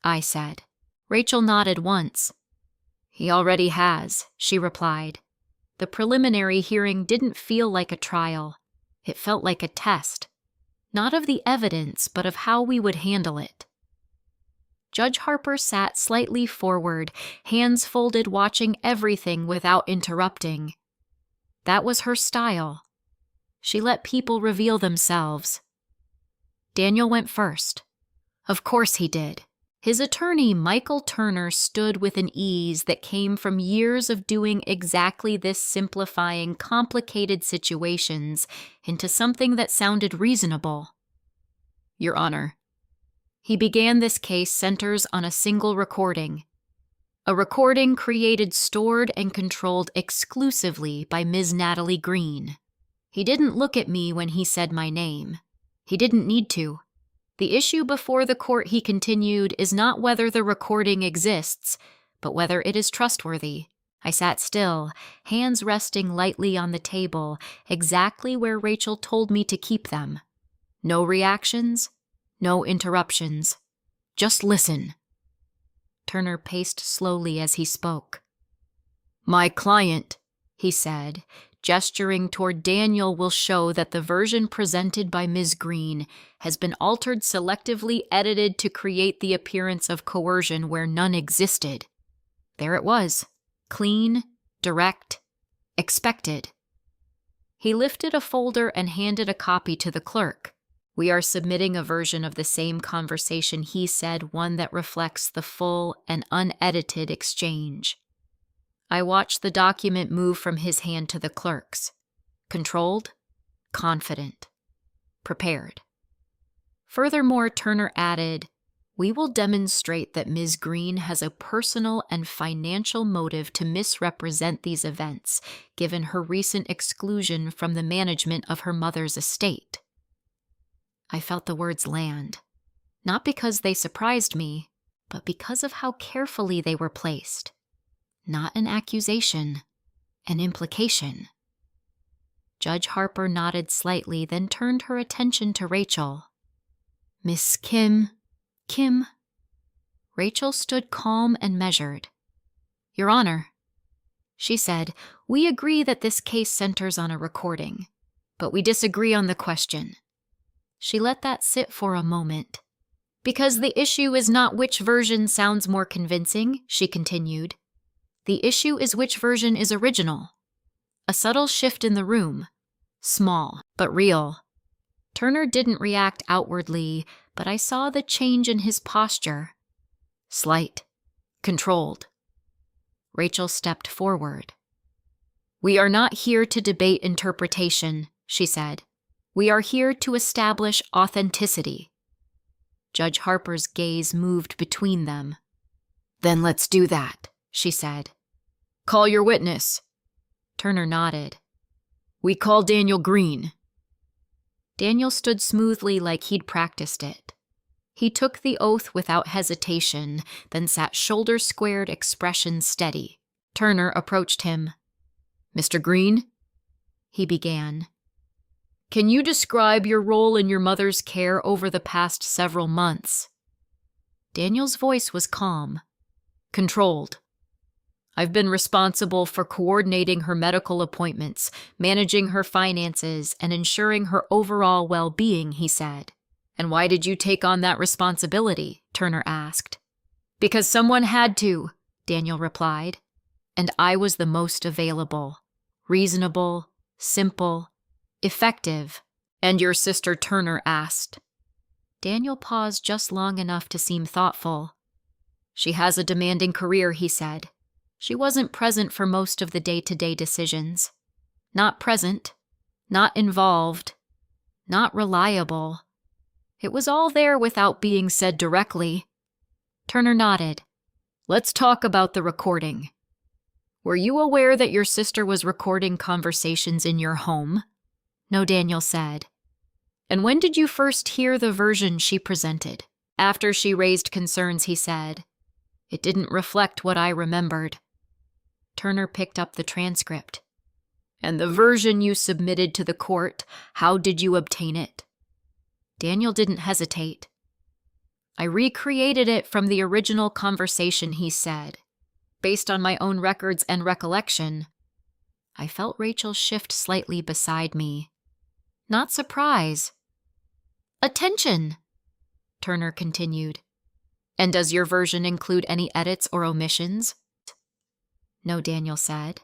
I said. Rachel nodded once. He already has, she replied. The preliminary hearing didn't feel like a trial. It felt like a test. Not of the evidence, but of how we would handle it. Judge Harper sat slightly forward, hands folded, watching everything without interrupting. That was her style. She let people reveal themselves. Daniel went first. Of course he did. His attorney, Michael Turner, stood with an ease that came from years of doing exactly this, simplifying complicated situations into something that sounded reasonable. Your Honor, he began this case centers on a single recording. A recording created, stored, and controlled exclusively by Ms. Natalie Green. He didn't look at me when he said my name. He didn't need to. The issue before the court, he continued, is not whether the recording exists, but whether it is trustworthy. I sat still, hands resting lightly on the table, exactly where Rachel told me to keep them. No reactions, no interruptions. Just listen. Turner paced slowly as he spoke. My client, he said, gesturing toward Daniel, will show that the version presented by Ms. Green has been altered, selectively edited to create the appearance of coercion where none existed. There it was. Clean, direct, expected. He lifted a folder and handed a copy to the clerk. We are submitting a version of the same conversation, he said, one that reflects the full and unedited exchange. I watched the document move from his hand to the clerk's. Controlled, confident, prepared. Furthermore, Turner added, we will demonstrate that Ms. Green has a personal and financial motive to misrepresent these events, given her recent exclusion from the management of her mother's estate. I felt the words land. Not because they surprised me, but because of how carefully they were placed. Not an accusation, an implication. Judge Harper nodded slightly, then turned her attention to Rachel. Miss Kim. Rachel stood calm and measured. Your Honor, she said, we agree that this case centers on a recording, but we disagree on the question. She let that sit for a moment. Because the issue is not which version sounds more convincing, she continued. The issue is which version is original. A subtle shift in the room. Small, but real. Turner didn't react outwardly, but I saw the change in his posture. Slight. Controlled. Rachel stepped forward. We are not here to debate interpretation, she said. We are here to establish authenticity. Judge Harper's gaze moved between them. Then let's do that, she said. Call your witness. Turner nodded. We call Daniel Green. Daniel stood smoothly like he'd practiced it. He took the oath without hesitation, then sat shoulder-squared, expression steady. Turner approached him. Mr. Green? He began. Can you describe your role in your mother's care over the past several months? Daniel's voice was calm. Controlled. I've been responsible for coordinating her medical appointments, managing her finances, and ensuring her overall well-being, he said. And why did you take on that responsibility? Turner asked. Because someone had to, Daniel replied. And I was the most available. Reasonable, simple, effective. And your sister Turner asked. Daniel paused just long enough to seem thoughtful. She has a demanding career, he said. She wasn't present for most of the day-to-day decisions. Not present, not involved, not reliable. It was all there without being said directly. Turner nodded. Let's talk about the recording. Were you aware that your sister was recording conversations in your home? No, Daniel said. And when did you first hear the version she presented? After she raised concerns, he said. It didn't reflect what I remembered. Turner picked up the transcript. And the version you submitted to the court, how did you obtain it? Daniel didn't hesitate. I recreated it from the original conversation, he said. Based on my own records and recollection. I felt Rachel shift slightly beside me. Not surprise. Attention, Turner continued. And does your version include any edits or omissions? No, Daniel said.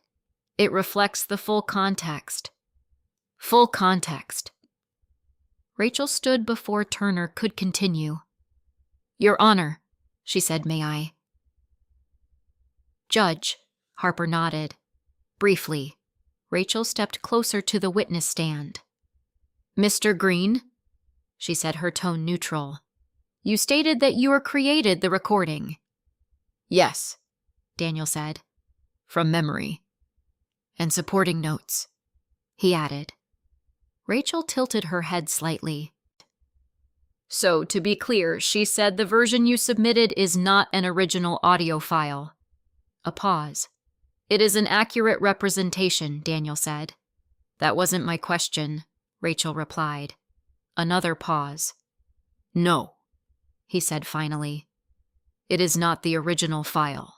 It reflects the full context. Full context. Rachel stood before Turner could continue. Your Honor, she said, may I? Judge, Harper nodded. Briefly, Rachel stepped closer to the witness stand. Mr. Green, she said, her tone neutral. You stated that you created the recording. Yes, Daniel said. From memory. And supporting notes, he added. Rachel tilted her head slightly. So, to be clear, she said the version you submitted is not an original audio file. A pause. It is an accurate representation, Daniel said. That wasn't my question, Rachel replied. Another pause. No, he said finally. It is not the original file.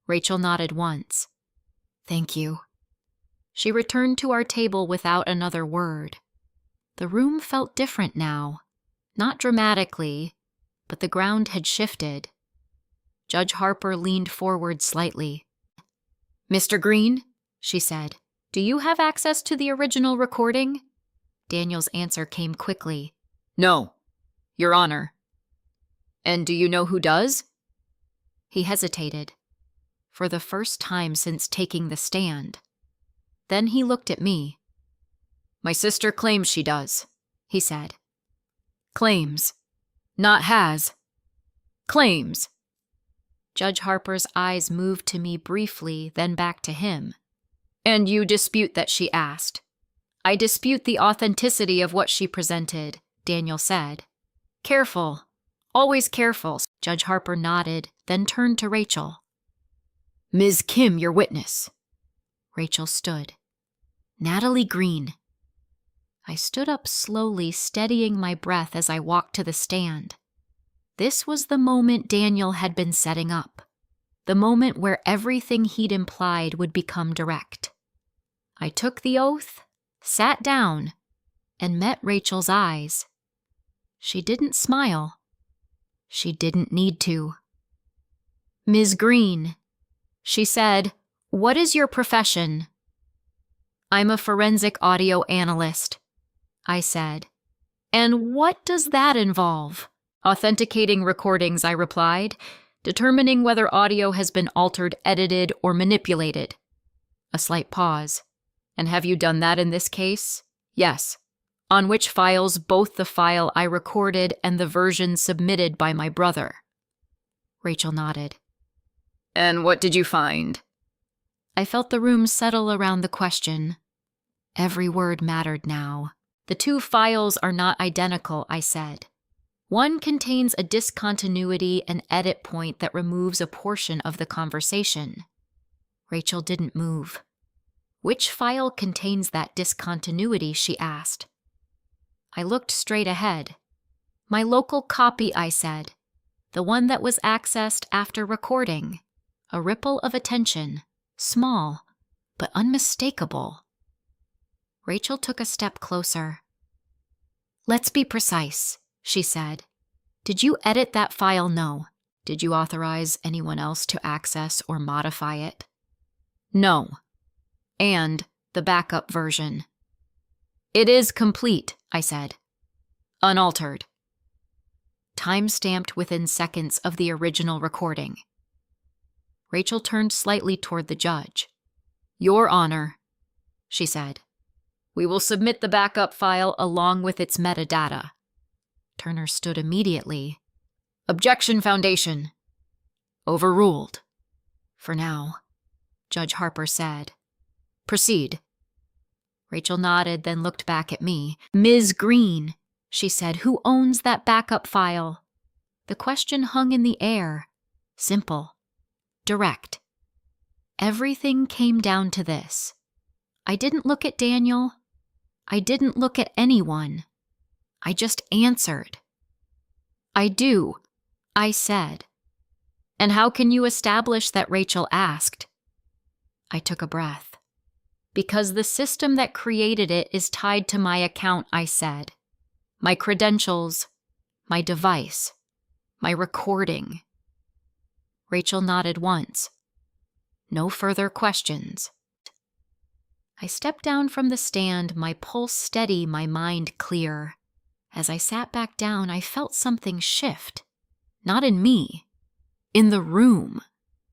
Rachel nodded once. Thank you. She returned to our table without another word. The room felt different now. Not dramatically, but the ground had shifted. Judge Harper leaned forward slightly. Mr. Green, she said, do you have access to the original recording? Daniel's answer came quickly. No, Your Honor. And do you know who does? He hesitated. For the first time since taking the stand. Then he looked at me. My sister claims she does, he said. Claims. Not has. Claims. Judge Harper's eyes moved to me briefly, then back to him. And you dispute that she asked. I dispute the authenticity of what she presented, Daniel said. Careful. Always careful. Judge Harper nodded, then turned to Rachel. Ms. Kim, your witness. Rachel stood. Natalie Green. I stood up slowly, steadying my breath as I walked to the stand. This was the moment Daniel had been setting up. The moment where everything he'd implied would become direct. I took the oath, sat down, and met Rachel's eyes. She didn't smile. She didn't need to. Ms. Green, she said, what is your profession? I'm a forensic audio analyst, I said. And what does that involve? Authenticating recordings, I replied, determining whether audio has been altered, edited, or manipulated. A slight pause. And have you done that in this case? Yes. On which files? Both the file I recorded and the version submitted by my brother. Rachel nodded. And what did you find? I felt the room settle around the question. Every word mattered now. The two files are not identical, I said. One contains a discontinuity and edit point that removes a portion of the conversation. Rachel didn't move. Which file contains that discontinuity? She asked. I looked straight ahead. My local copy, I said. The one that was accessed after recording. A ripple of attention, small, but unmistakable. Rachel took a step closer. Let's be precise, she said. Did you edit that file? No. Did you authorize anyone else to access or modify it? No. And the backup version. It is complete, I said. Unaltered. Time-stamped within seconds of the original recording. Rachel turned slightly toward the judge. Your Honor, she said. We will submit the backup file along with its metadata. Turner stood immediately. Objection, Foundation. Overruled. For now, Judge Harper said. Proceed. Rachel nodded, then looked back at me. Ms. Green, she said, who owns that backup file? The question hung in the air. Simple. Direct. Everything came down to this. I didn't look at Daniel. I didn't look at anyone. I just answered. I do, I said. And how can you establish that? Rachel asked. I took a breath. Because the system that created it is tied to my account, I said. My credentials, my device, my recording. Rachel nodded once. No further questions. I stepped down from the stand, my pulse steady, my mind clear. As I sat back down, I felt something shift. Not in me, in the room.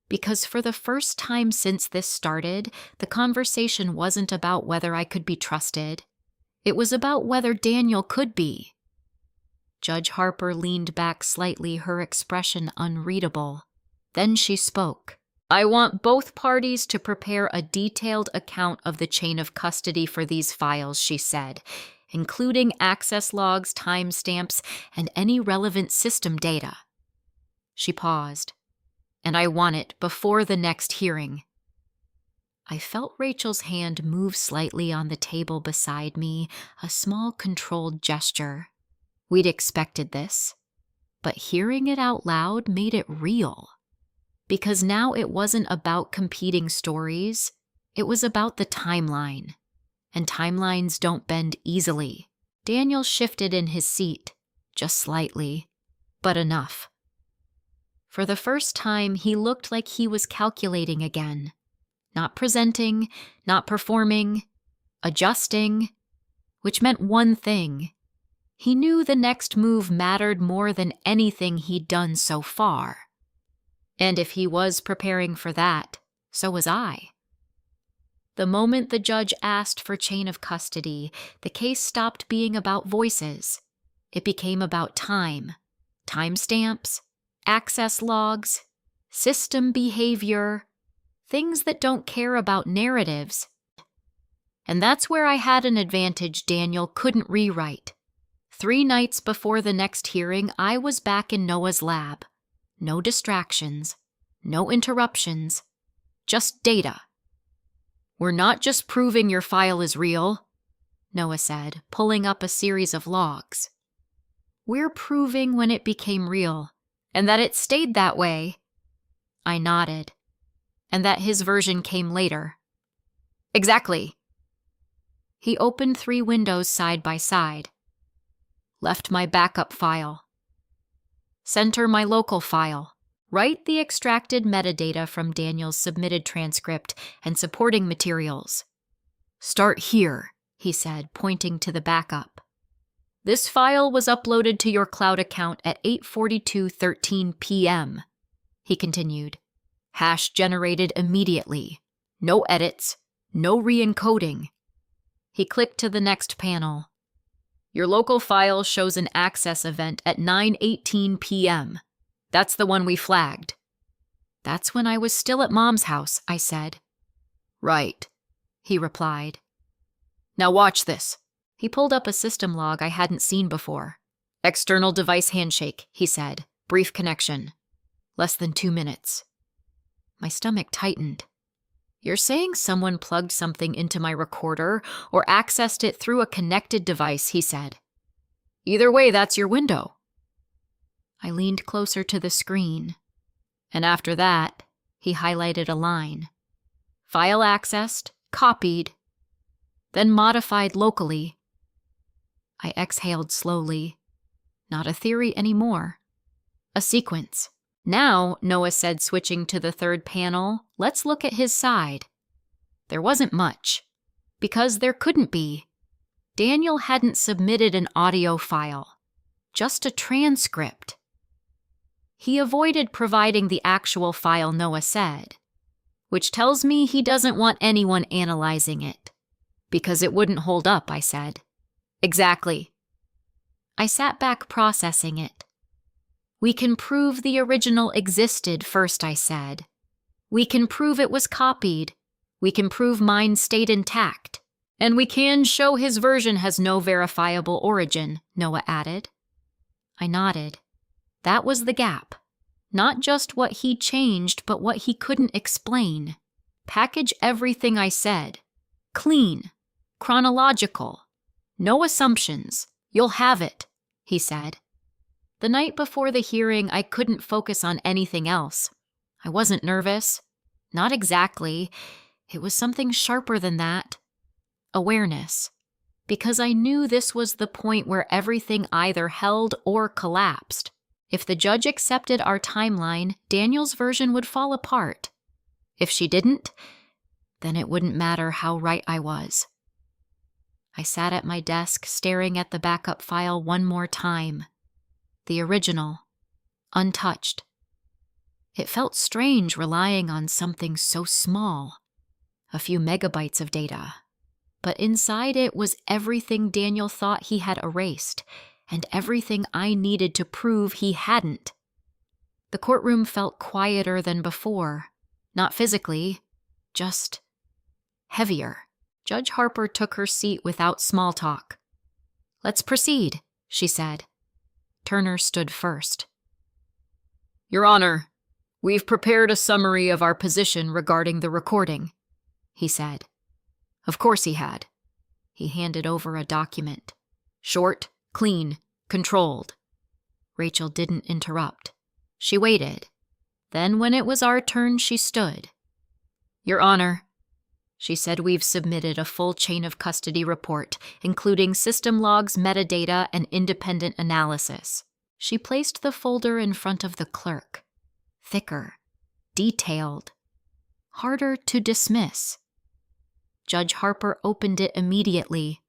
Because for the first time since this started, the conversation wasn't about whether I could be trusted. It was about whether Daniel could be. Judge Harper leaned back slightly, her expression unreadable. Then she spoke. I want both parties to prepare a detailed account of the chain of custody for these files, she said, including access logs, timestamps, and any relevant system data. She paused. And I want it before the next hearing. I felt Rachel's hand move slightly on the table beside me, a small controlled gesture. We'd expected this, but hearing it out loud made it real. Because now it wasn't about competing stories, it was about the timeline. And timelines don't bend easily. Daniel shifted in his seat, just slightly, but enough. For the first time, he looked like he was calculating again. Not presenting, not performing, adjusting, which meant one thing. He knew the next move mattered more than anything he'd done so far. And if he was preparing for that, so was I. The moment the judge asked for chain of custody, the case stopped being about voices. It became about time, timestamps, access logs, system behavior, things that don't care about narratives. And that's where I had an advantage Daniel couldn't rewrite. 3 nights before the next hearing, I was back in Noah's lab. No distractions, no interruptions, just data. "We're not just proving your file is real," Noah said, pulling up a series of logs. "We're proving when it became real, and that it stayed that way." I nodded. "And that his version came later." "Exactly." He opened 3 windows side by side. "Left my backup file. Center my local file. Write the extracted metadata from Daniel's submitted transcript and supporting materials. Start here," he said, pointing to the backup. "This file was uploaded to your cloud account at 8:42:13 p.m., he continued. "Hash generated immediately. No edits, no re-encoding." He clicked to the next panel. "Your local file shows an access event at 9:18 p.m. That's the one we flagged." "That's when I was still at Mom's house," I said. "Right," he replied. "Now watch this." He pulled up a system log I hadn't seen before. "External device handshake," he said. "Brief connection. Less than 2 minutes." My stomach tightened. "You're saying someone plugged something into my recorder or accessed it through a connected device," he said. "Either way, that's your window." I leaned closer to the screen. "And after that," he highlighted a line. "File accessed, copied, then modified locally." I exhaled slowly. Not a theory anymore. A sequence. "Now," Noah said, switching to the 3rd panel, "let's look at his side." There wasn't much. Because there couldn't be. Daniel hadn't submitted an audio file. Just a transcript. He avoided providing the actual file, Noah said, which tells me he doesn't want anyone analyzing it. "Because it wouldn't hold up," I said. "Exactly." I sat back processing it. "We can prove the original existed first," I said. "We can prove it was copied. We can prove mine stayed intact. And we can show his version has no verifiable origin," Noah added. I nodded. That was the gap. Not just what he changed, but what he couldn't explain. Package everything I said. Clean. Chronological. No assumptions. You'll have it, he said. The night before the hearing, I couldn't focus on anything else. I wasn't nervous. Not exactly. It was something sharper than that. Awareness. Because I knew this was the point where everything either held or collapsed. If the judge accepted our timeline, Daniel's version would fall apart. If she didn't, then it wouldn't matter how right I was. I sat at my desk, staring at the backup file one more time. The original. Untouched. It felt strange relying on something so small. A few megabytes of data. But inside it was everything Daniel thought he had erased, and everything I needed to prove he hadn't. The courtroom felt quieter than before. Not physically, just heavier. Judge Harper took her seat without small talk. "Let's proceed," she said. Turner stood first. "Your Honor, we've prepared a summary of our position regarding the recording," he said. Of course he had. He handed over a document. Short, clean, controlled. Rachel didn't interrupt. She waited. Then when it was our turn, she stood. "Your Honor," she said, "we've submitted a full chain of custody report, including system logs, metadata, and independent analysis." She placed the folder in front of the clerk. Thicker, detailed, harder to dismiss. Judge Harper opened it immediately.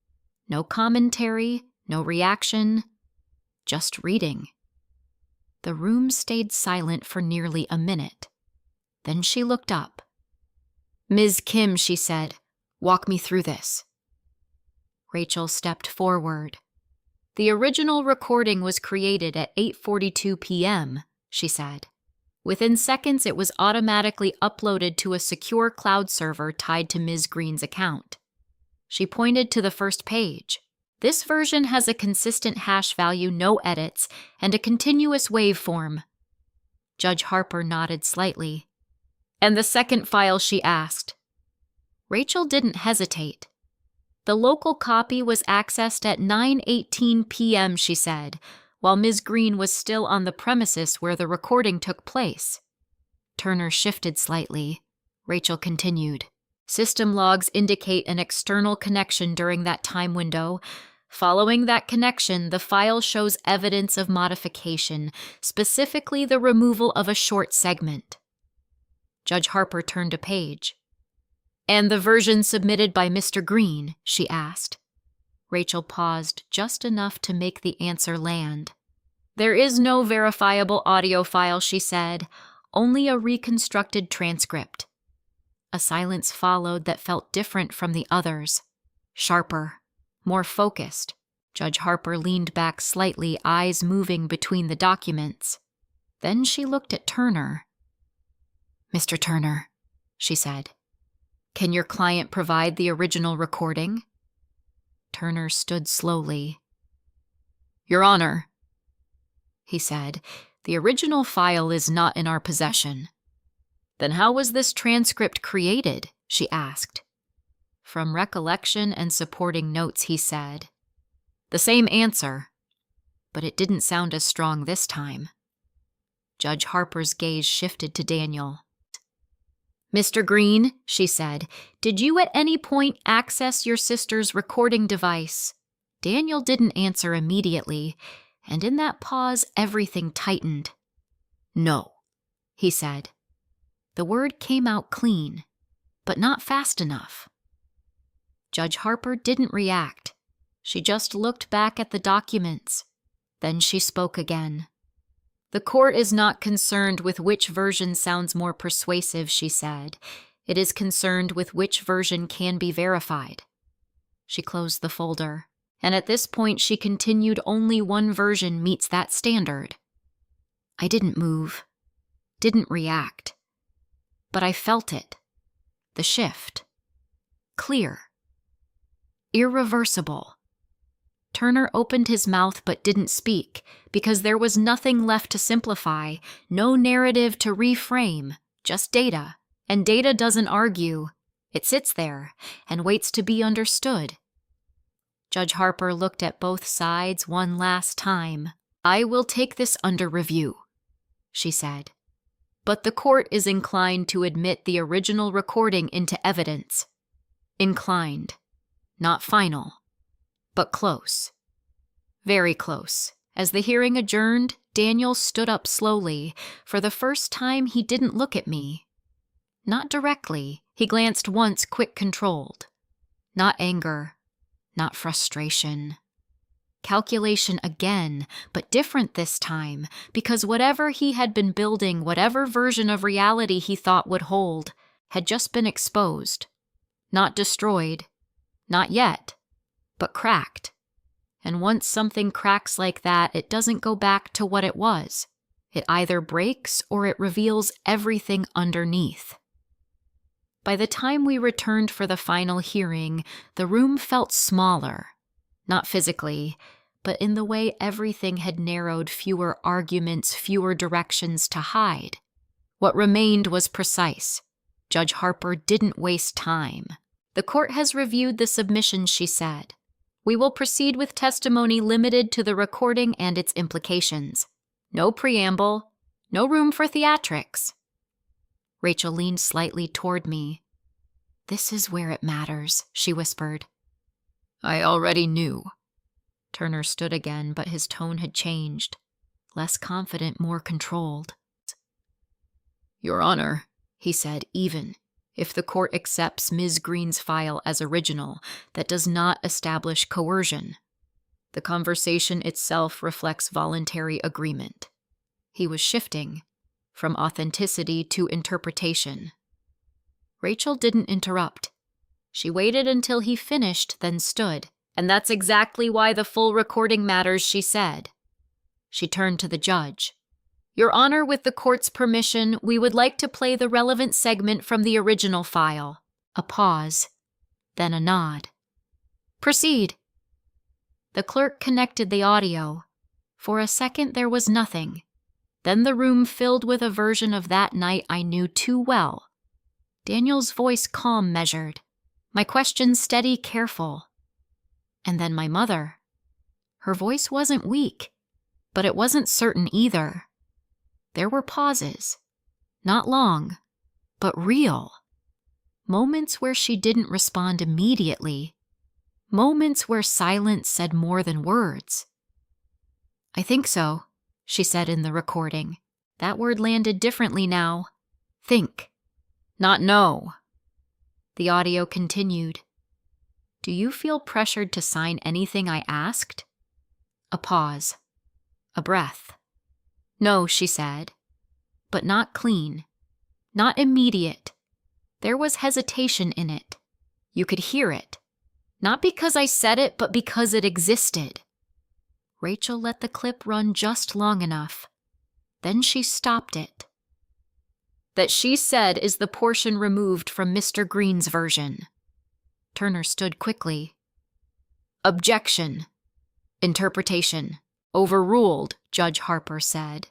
No commentary, no reaction, just reading. The room stayed silent for nearly a minute. Then she looked up. "Ms. Kim," she said, "walk me through this." Rachel stepped forward. "The original recording was created at 8:42 p.m., she said. Within seconds, it was automatically uploaded to a secure cloud server tied to Ms. Green's account. She pointed to the first page. This version has a consistent hash value, no edits, and a continuous waveform. Judge Harper nodded slightly. And the second file, she asked. Rachel didn't hesitate. The local copy was accessed at 9:18 p.m., she said, while Ms. Green was still on the premises where the recording took place. Turner shifted slightly. Rachel continued. System logs indicate an external connection during that time window. Following that connection, the file shows evidence of modification, specifically the removal of a short segment. Judge Harper turned a page. And the version submitted by Mr. Green, she asked. Rachel paused just enough to make the answer land. There is no verifiable audio file, she said, only a reconstructed transcript. A silence followed that felt different from the others. Sharper, more focused. Judge Harper leaned back slightly, eyes moving between the documents. Then she looked at Turner. Mr. Turner, she said, can your client provide the original recording? Turner stood slowly. Your Honor, he said, the original file is not in our possession. Then how was this transcript created? She asked. From recollection and supporting notes, he said. The same answer, but it didn't sound as strong this time. Judge Harper's gaze shifted to Daniel. Mr. Green, she said, did you at any point access your sister's recording device? Daniel didn't answer immediately, and in that pause, everything tightened. No, he said. The word came out clean, but not fast enough. Judge Harper didn't react. She just looked back at the documents. Then she spoke again. The court is not concerned with which version sounds more persuasive, she said. It is concerned with which version can be verified. She closed the folder, and at this point she continued only one version meets that standard. I didn't move, didn't react, but I felt it. The shift. Clear. Irreversible. Turner opened his mouth but didn't speak, because there was nothing left to simplify, no narrative to reframe, just data. And data doesn't argue. It sits there and waits to be understood. Judge Harper looked at both sides one last time. I will take this under review, she said. But the court is inclined to admit the original recording into evidence. Inclined. Not final. But close. Very close. As the hearing adjourned, Daniel stood up slowly. For the first time, he didn't look at me. Not directly. He glanced once, quick, controlled. Not anger. Not frustration. Calculation again, but different this time, because whatever he had been building, whatever version of reality he thought would hold, had just been exposed. Not destroyed. Not yet. But cracked. And once something cracks like that, it doesn't go back to what it was. It either breaks or it reveals everything underneath. By the time we returned for the final hearing, the room felt smaller. Not physically, but in the way everything had narrowed, fewer arguments, fewer directions to hide. What remained was precise. Judge Harper didn't waste time. The court has reviewed the submission, she said. We will proceed with testimony limited to the recording and its implications. No preamble, no room for theatrics. Rachel leaned slightly toward me. This is where it matters, she whispered. I already knew. Turner stood again, but his tone had changed. Less confident, more controlled. Your Honor, he said, even. If the court accepts Ms. Green's file as original, that does not establish coercion. The conversation itself reflects voluntary agreement. He was shifting from authenticity to interpretation. Rachel didn't interrupt. She waited until he finished, then stood. And that's exactly why the full recording matters, she said. She turned to the judge. Your Honor, with the court's permission, we would like to play the relevant segment from the original file. A pause, then a nod. Proceed. The clerk connected the audio. For a second there was nothing. Then the room filled with a version of that night I knew too well. Daniel's voice calm, measured. My questions steady, careful. And then my mother. Her voice wasn't weak, but it wasn't certain either. There were pauses. Not long, but real. Moments where she didn't respond immediately. Moments where silence said more than words. "I think so," she said in the recording. That word landed differently now. Think. Not know. The audio continued. "Do you feel pressured to sign anything I asked?" A pause. A breath. "No," she said. But not clean. Not immediate. There was hesitation in it. You could hear it. Not because I said it, but because it existed. Rachel let the clip run just long enough. Then she stopped it. "That she said is the portion removed from Mr. Green's version." Turner stood quickly. "Objection. Interpretation. Overruled," Judge Harper said.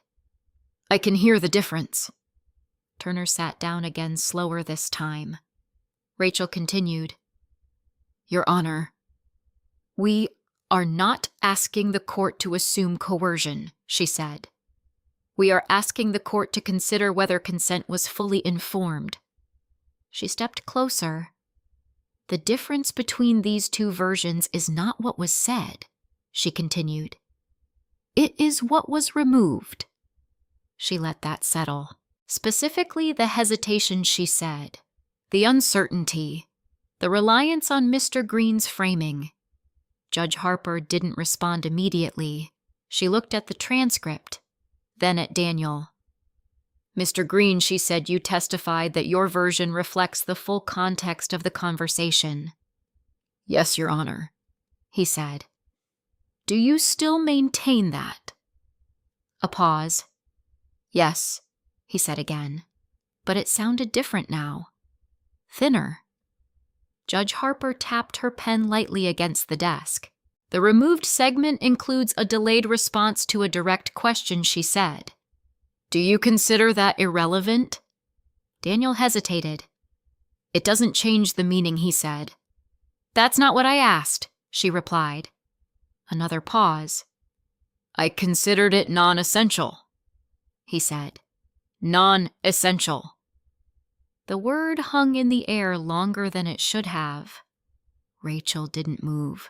"I can hear the difference." Turner sat down again, slower this time. Rachel continued. "Your Honor, we are not asking the court to assume coercion," she said. "We are asking the court to consider whether consent was fully informed." She stepped closer. "The difference between these two versions is not what was said," she continued. "It is what was removed." She let that settle. Specifically, the hesitation she said, the uncertainty, the reliance on Mr. Green's framing. Judge Harper didn't respond immediately. She looked at the transcript, then at Daniel. "Mr. Green," she said, "you testified that your version reflects the full context of the conversation." "Yes, Your Honor," he said. "Do you still maintain that?" A pause. "Yes," he said again, but it sounded different now. Thinner. Judge Harper tapped her pen lightly against the desk. "The removed segment includes a delayed response to a direct question," she said. "Do you consider that irrelevant?" Daniel hesitated. "It doesn't change the meaning," he said. "That's not what I asked," she replied. Another pause. "I considered it non-essential," he said. "Non-essential." The word hung in the air longer than it should have. Rachel didn't move.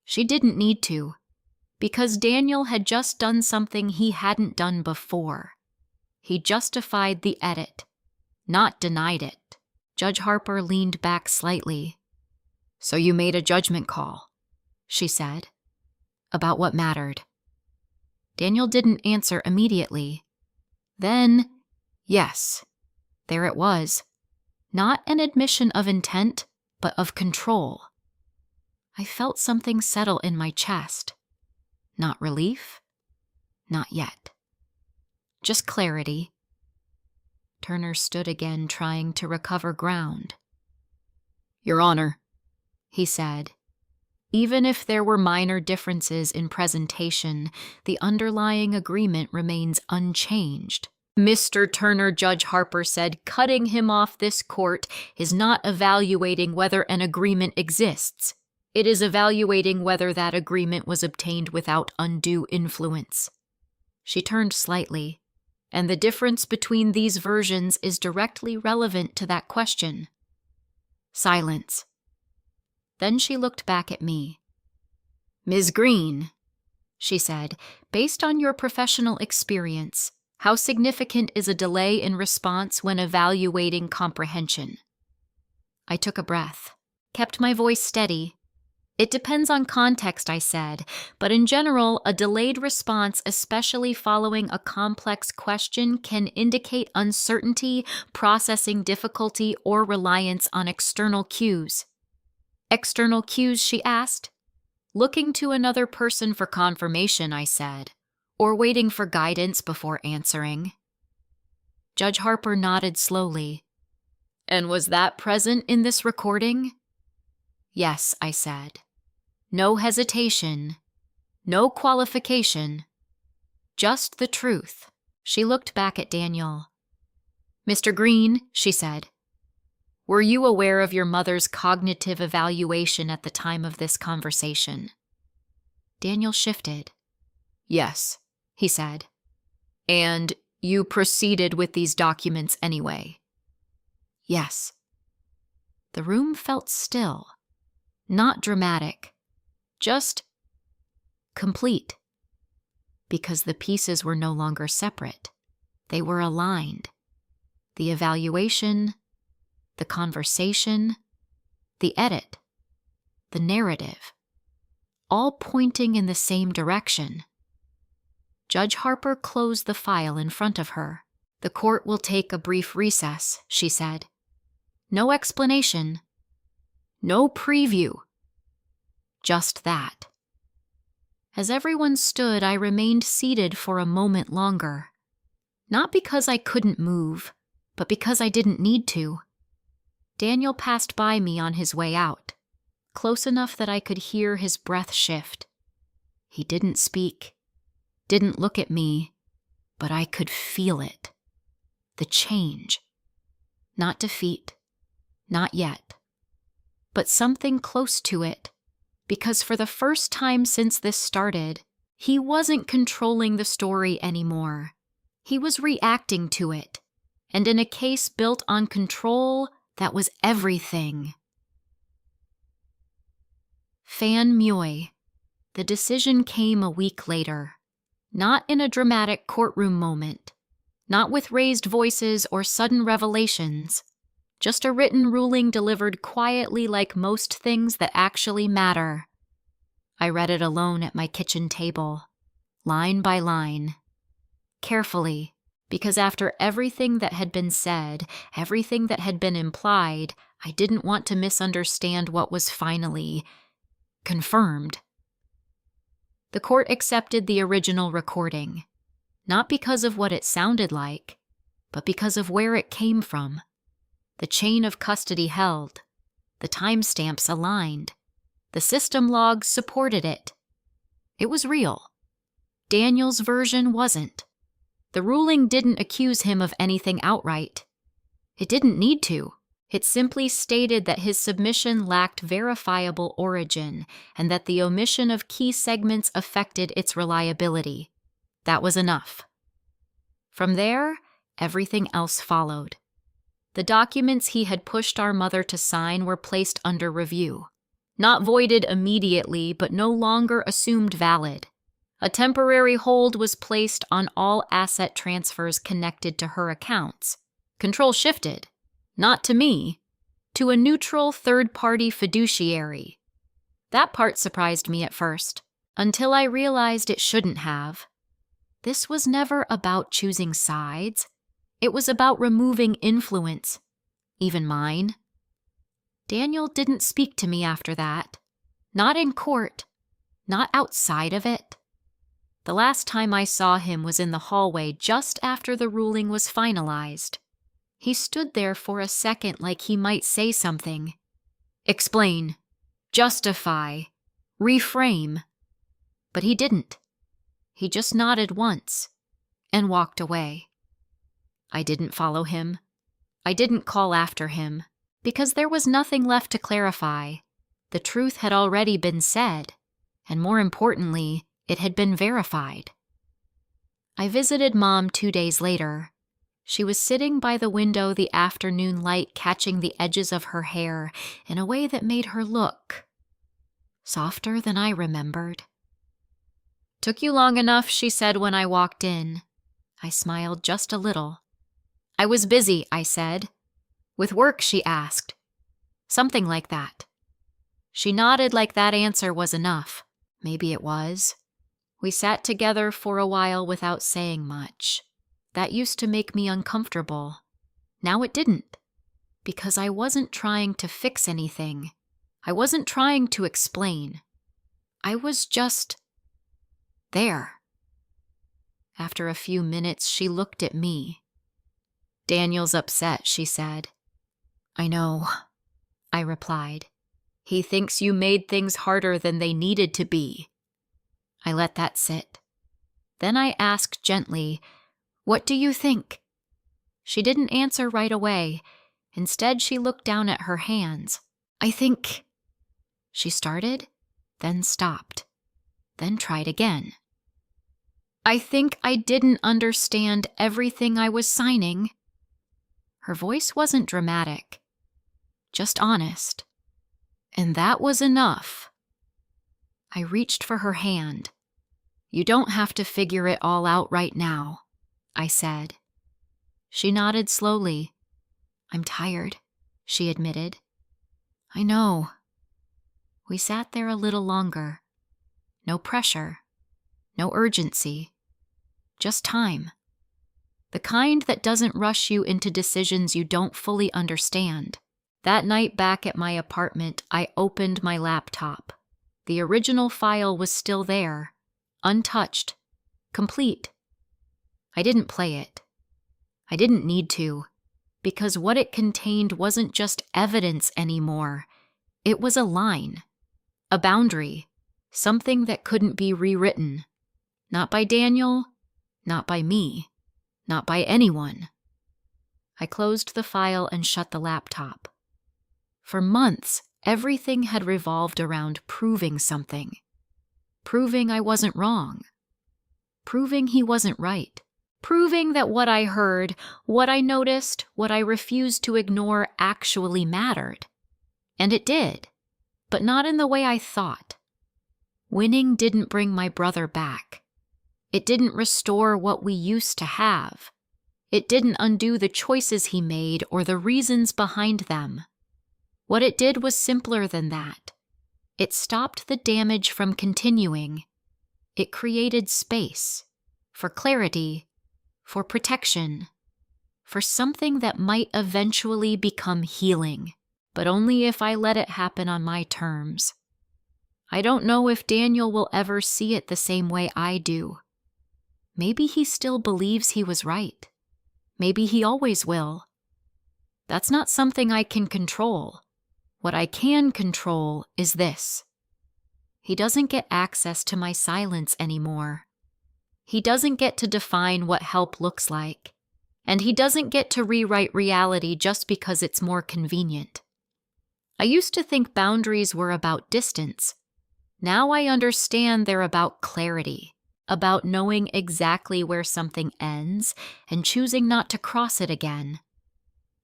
She didn't need to, because Daniel had just done something he hadn't done before. He justified the edit, not denied it. Judge Harper leaned back slightly. "So you made a judgment call," she said. "About what mattered?" Daniel didn't answer immediately. Then, yes, there it was. Not an admission of intent, but of control. I felt something settle in my chest. Not relief. Not yet. Just clarity. Turner stood again, trying to recover ground. "Your Honor," he said. Even if there were minor differences in presentation, the underlying agreement remains unchanged. "Mr. Turner," Judge Harper said, "cutting him off this court is not evaluating whether an agreement exists. It is evaluating whether that agreement was obtained without undue influence." She turned slightly, and the difference between these versions is directly relevant to that question. Silence. Then she looked back at me. "Ms. Green," she said, "based on your professional experience, how significant is a delay in response when evaluating comprehension?" I took a breath, kept my voice steady. "It depends on context," I said, "but in general, a delayed response, especially following a complex question, can indicate uncertainty, processing difficulty, or reliance on external cues." "External cues?" she asked. "Looking to another person for confirmation," I said, "or waiting for guidance before answering." Judge Harper nodded slowly. "And was that present in this recording?" "Yes," I said. No hesitation. No qualification. Just the truth. She looked back at Daniel. "Mr. Green," she said, "were you aware of your mother's cognitive evaluation at the time of this conversation?" Daniel shifted. "Yes," he said. "And you proceeded with these documents anyway?" "Yes." The room felt still. Not dramatic. Just complete. Because the pieces were no longer separate. They were aligned. The evaluation, the conversation, the edit, the narrative, all pointing in the same direction. Judge Harper closed the file in front of her. "The court will take a brief recess," she said. No explanation. No preview. Just that. As everyone stood, I remained seated for a moment longer. Not because I couldn't move, but because I didn't need to. Daniel passed by me on his way out, close enough that I could hear his breath shift. He didn't speak, didn't look at me, but I could feel it. The change. Not defeat, not yet, but something close to it, because for the first time since this started, he wasn't controlling the story anymore. He was reacting to it, and in a case built on control, that was everything. Fan Mui. The decision came a week later. Not in a dramatic courtroom moment. Not with raised voices or sudden revelations. Just a written ruling delivered quietly like most things that actually matter. I read it alone at my kitchen table, line by line. Carefully, because after everything that had been said, everything that had been implied, I didn't want to misunderstand what was finally confirmed. The court accepted the original recording, not because of what it sounded like, but because of where it came from. The chain of custody held, the timestamps aligned, the system logs supported it. It was real. Daniel's version wasn't. The ruling didn't accuse him of anything outright. It didn't need to. It simply stated that his submission lacked verifiable origin and that the omission of key segments affected its reliability. That was enough. From there, everything else followed. The documents he had pushed our mother to sign were placed under review. Not voided immediately, but no longer assumed valid. A temporary hold was placed on all asset transfers connected to her accounts. Control shifted. Not to me, to a neutral third-party fiduciary. That part surprised me at first, until I realized it shouldn't have. This was never about choosing sides. It was about removing influence, even mine. Daniel didn't speak to me after that. Not in court, not outside of it. The last time I saw him was in the hallway just after the ruling was finalized. He stood there for a second like he might say something. Explain. Justify. Reframe. But he didn't. He just nodded once and walked away. I didn't follow him. I didn't call after him, because there was nothing left to clarify. The truth had already been said, and more importantly, it had been verified. I visited Mom 2 days later. She was sitting by the window, the afternoon light catching the edges of her hair in a way that made her look softer than I remembered. "Took you long enough," she said when I walked in. I smiled just a little. "I was busy," I said. "With work?" she asked. Something like that. She nodded like that answer was enough. Maybe it was. We sat together for a while without saying much. That used to make me uncomfortable. Now it didn't, because I wasn't trying to fix anything. I wasn't trying to explain. I was just there. After a few minutes, she looked at me. "Daniel's upset," she said. "I know," I replied. He thinks you made things harder than they needed to be. I let that sit. Then I asked gently, "What do you think?" She didn't answer right away. Instead, she looked down at her hands. "I think—" She started, then stopped, then tried again. "I think I didn't understand everything I was signing." Her voice wasn't dramatic, just honest. And that was enough. I reached for her hand. "You don't have to figure it all out right now," I said. She nodded slowly. "I'm tired," she admitted. "I know." We sat there a little longer. No pressure, no urgency, just time. The kind that doesn't rush you into decisions you don't fully understand. That night back at my apartment, I opened my laptop. The original file was still there, untouched, complete. I didn't play it. I didn't need to, because what it contained wasn't just evidence anymore. It was a line, a boundary, something that couldn't be rewritten. Not by Daniel, not by me, not by anyone. I closed the file and shut the laptop. For months, everything had revolved around proving something. Proving I wasn't wrong. Proving he wasn't right. Proving that what I heard, what I noticed, what I refused to ignore actually mattered. And it did, but not in the way I thought. Winning didn't bring my brother back. It didn't restore what we used to have. It didn't undo the choices he made or the reasons behind them. What it did was simpler than that. It stopped the damage from continuing. It created space for clarity, for protection, for something that might eventually become healing, but only if I let it happen on my terms. I don't know if Daniel will ever see it the same way I do. Maybe he still believes he was right. Maybe he always will. That's not something I can control. What I can control is this. He doesn't get access to my silence anymore. He doesn't get to define what help looks like. And he doesn't get to rewrite reality just because it's more convenient. I used to think boundaries were about distance. Now I understand they're about clarity, about knowing exactly where something ends and choosing not to cross it again.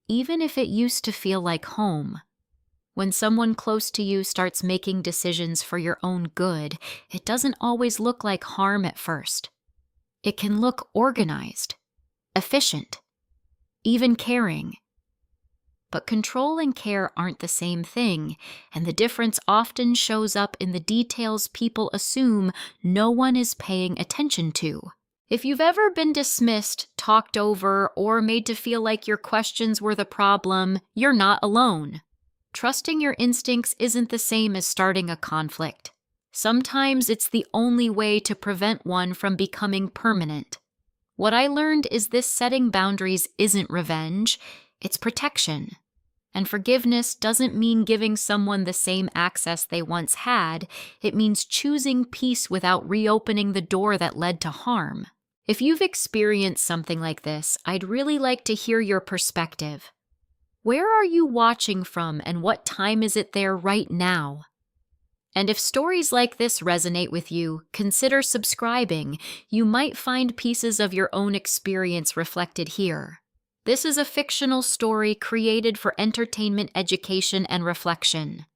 Even if it used to feel like home. When someone close to you starts making decisions for your own good, it doesn't always look like harm at first. It can look organized, efficient, even caring. But control and care aren't the same thing, and the difference often shows up in the details people assume no one is paying attention to. If you've ever been dismissed, talked over, or made to feel like your questions were the problem, you're not alone. Trusting your instincts isn't the same as starting a conflict. Sometimes it's the only way to prevent one from becoming permanent. What I learned is this: setting boundaries isn't revenge, it's protection. And forgiveness doesn't mean giving someone the same access they once had. It means choosing peace without reopening the door that led to harm. If you've experienced something like this, I'd really like to hear your perspective. Where are you watching from, and what time is it there right now? And if stories like this resonate with you, consider subscribing. You might find pieces of your own experience reflected here. This is a fictional story created for entertainment, education, and reflection.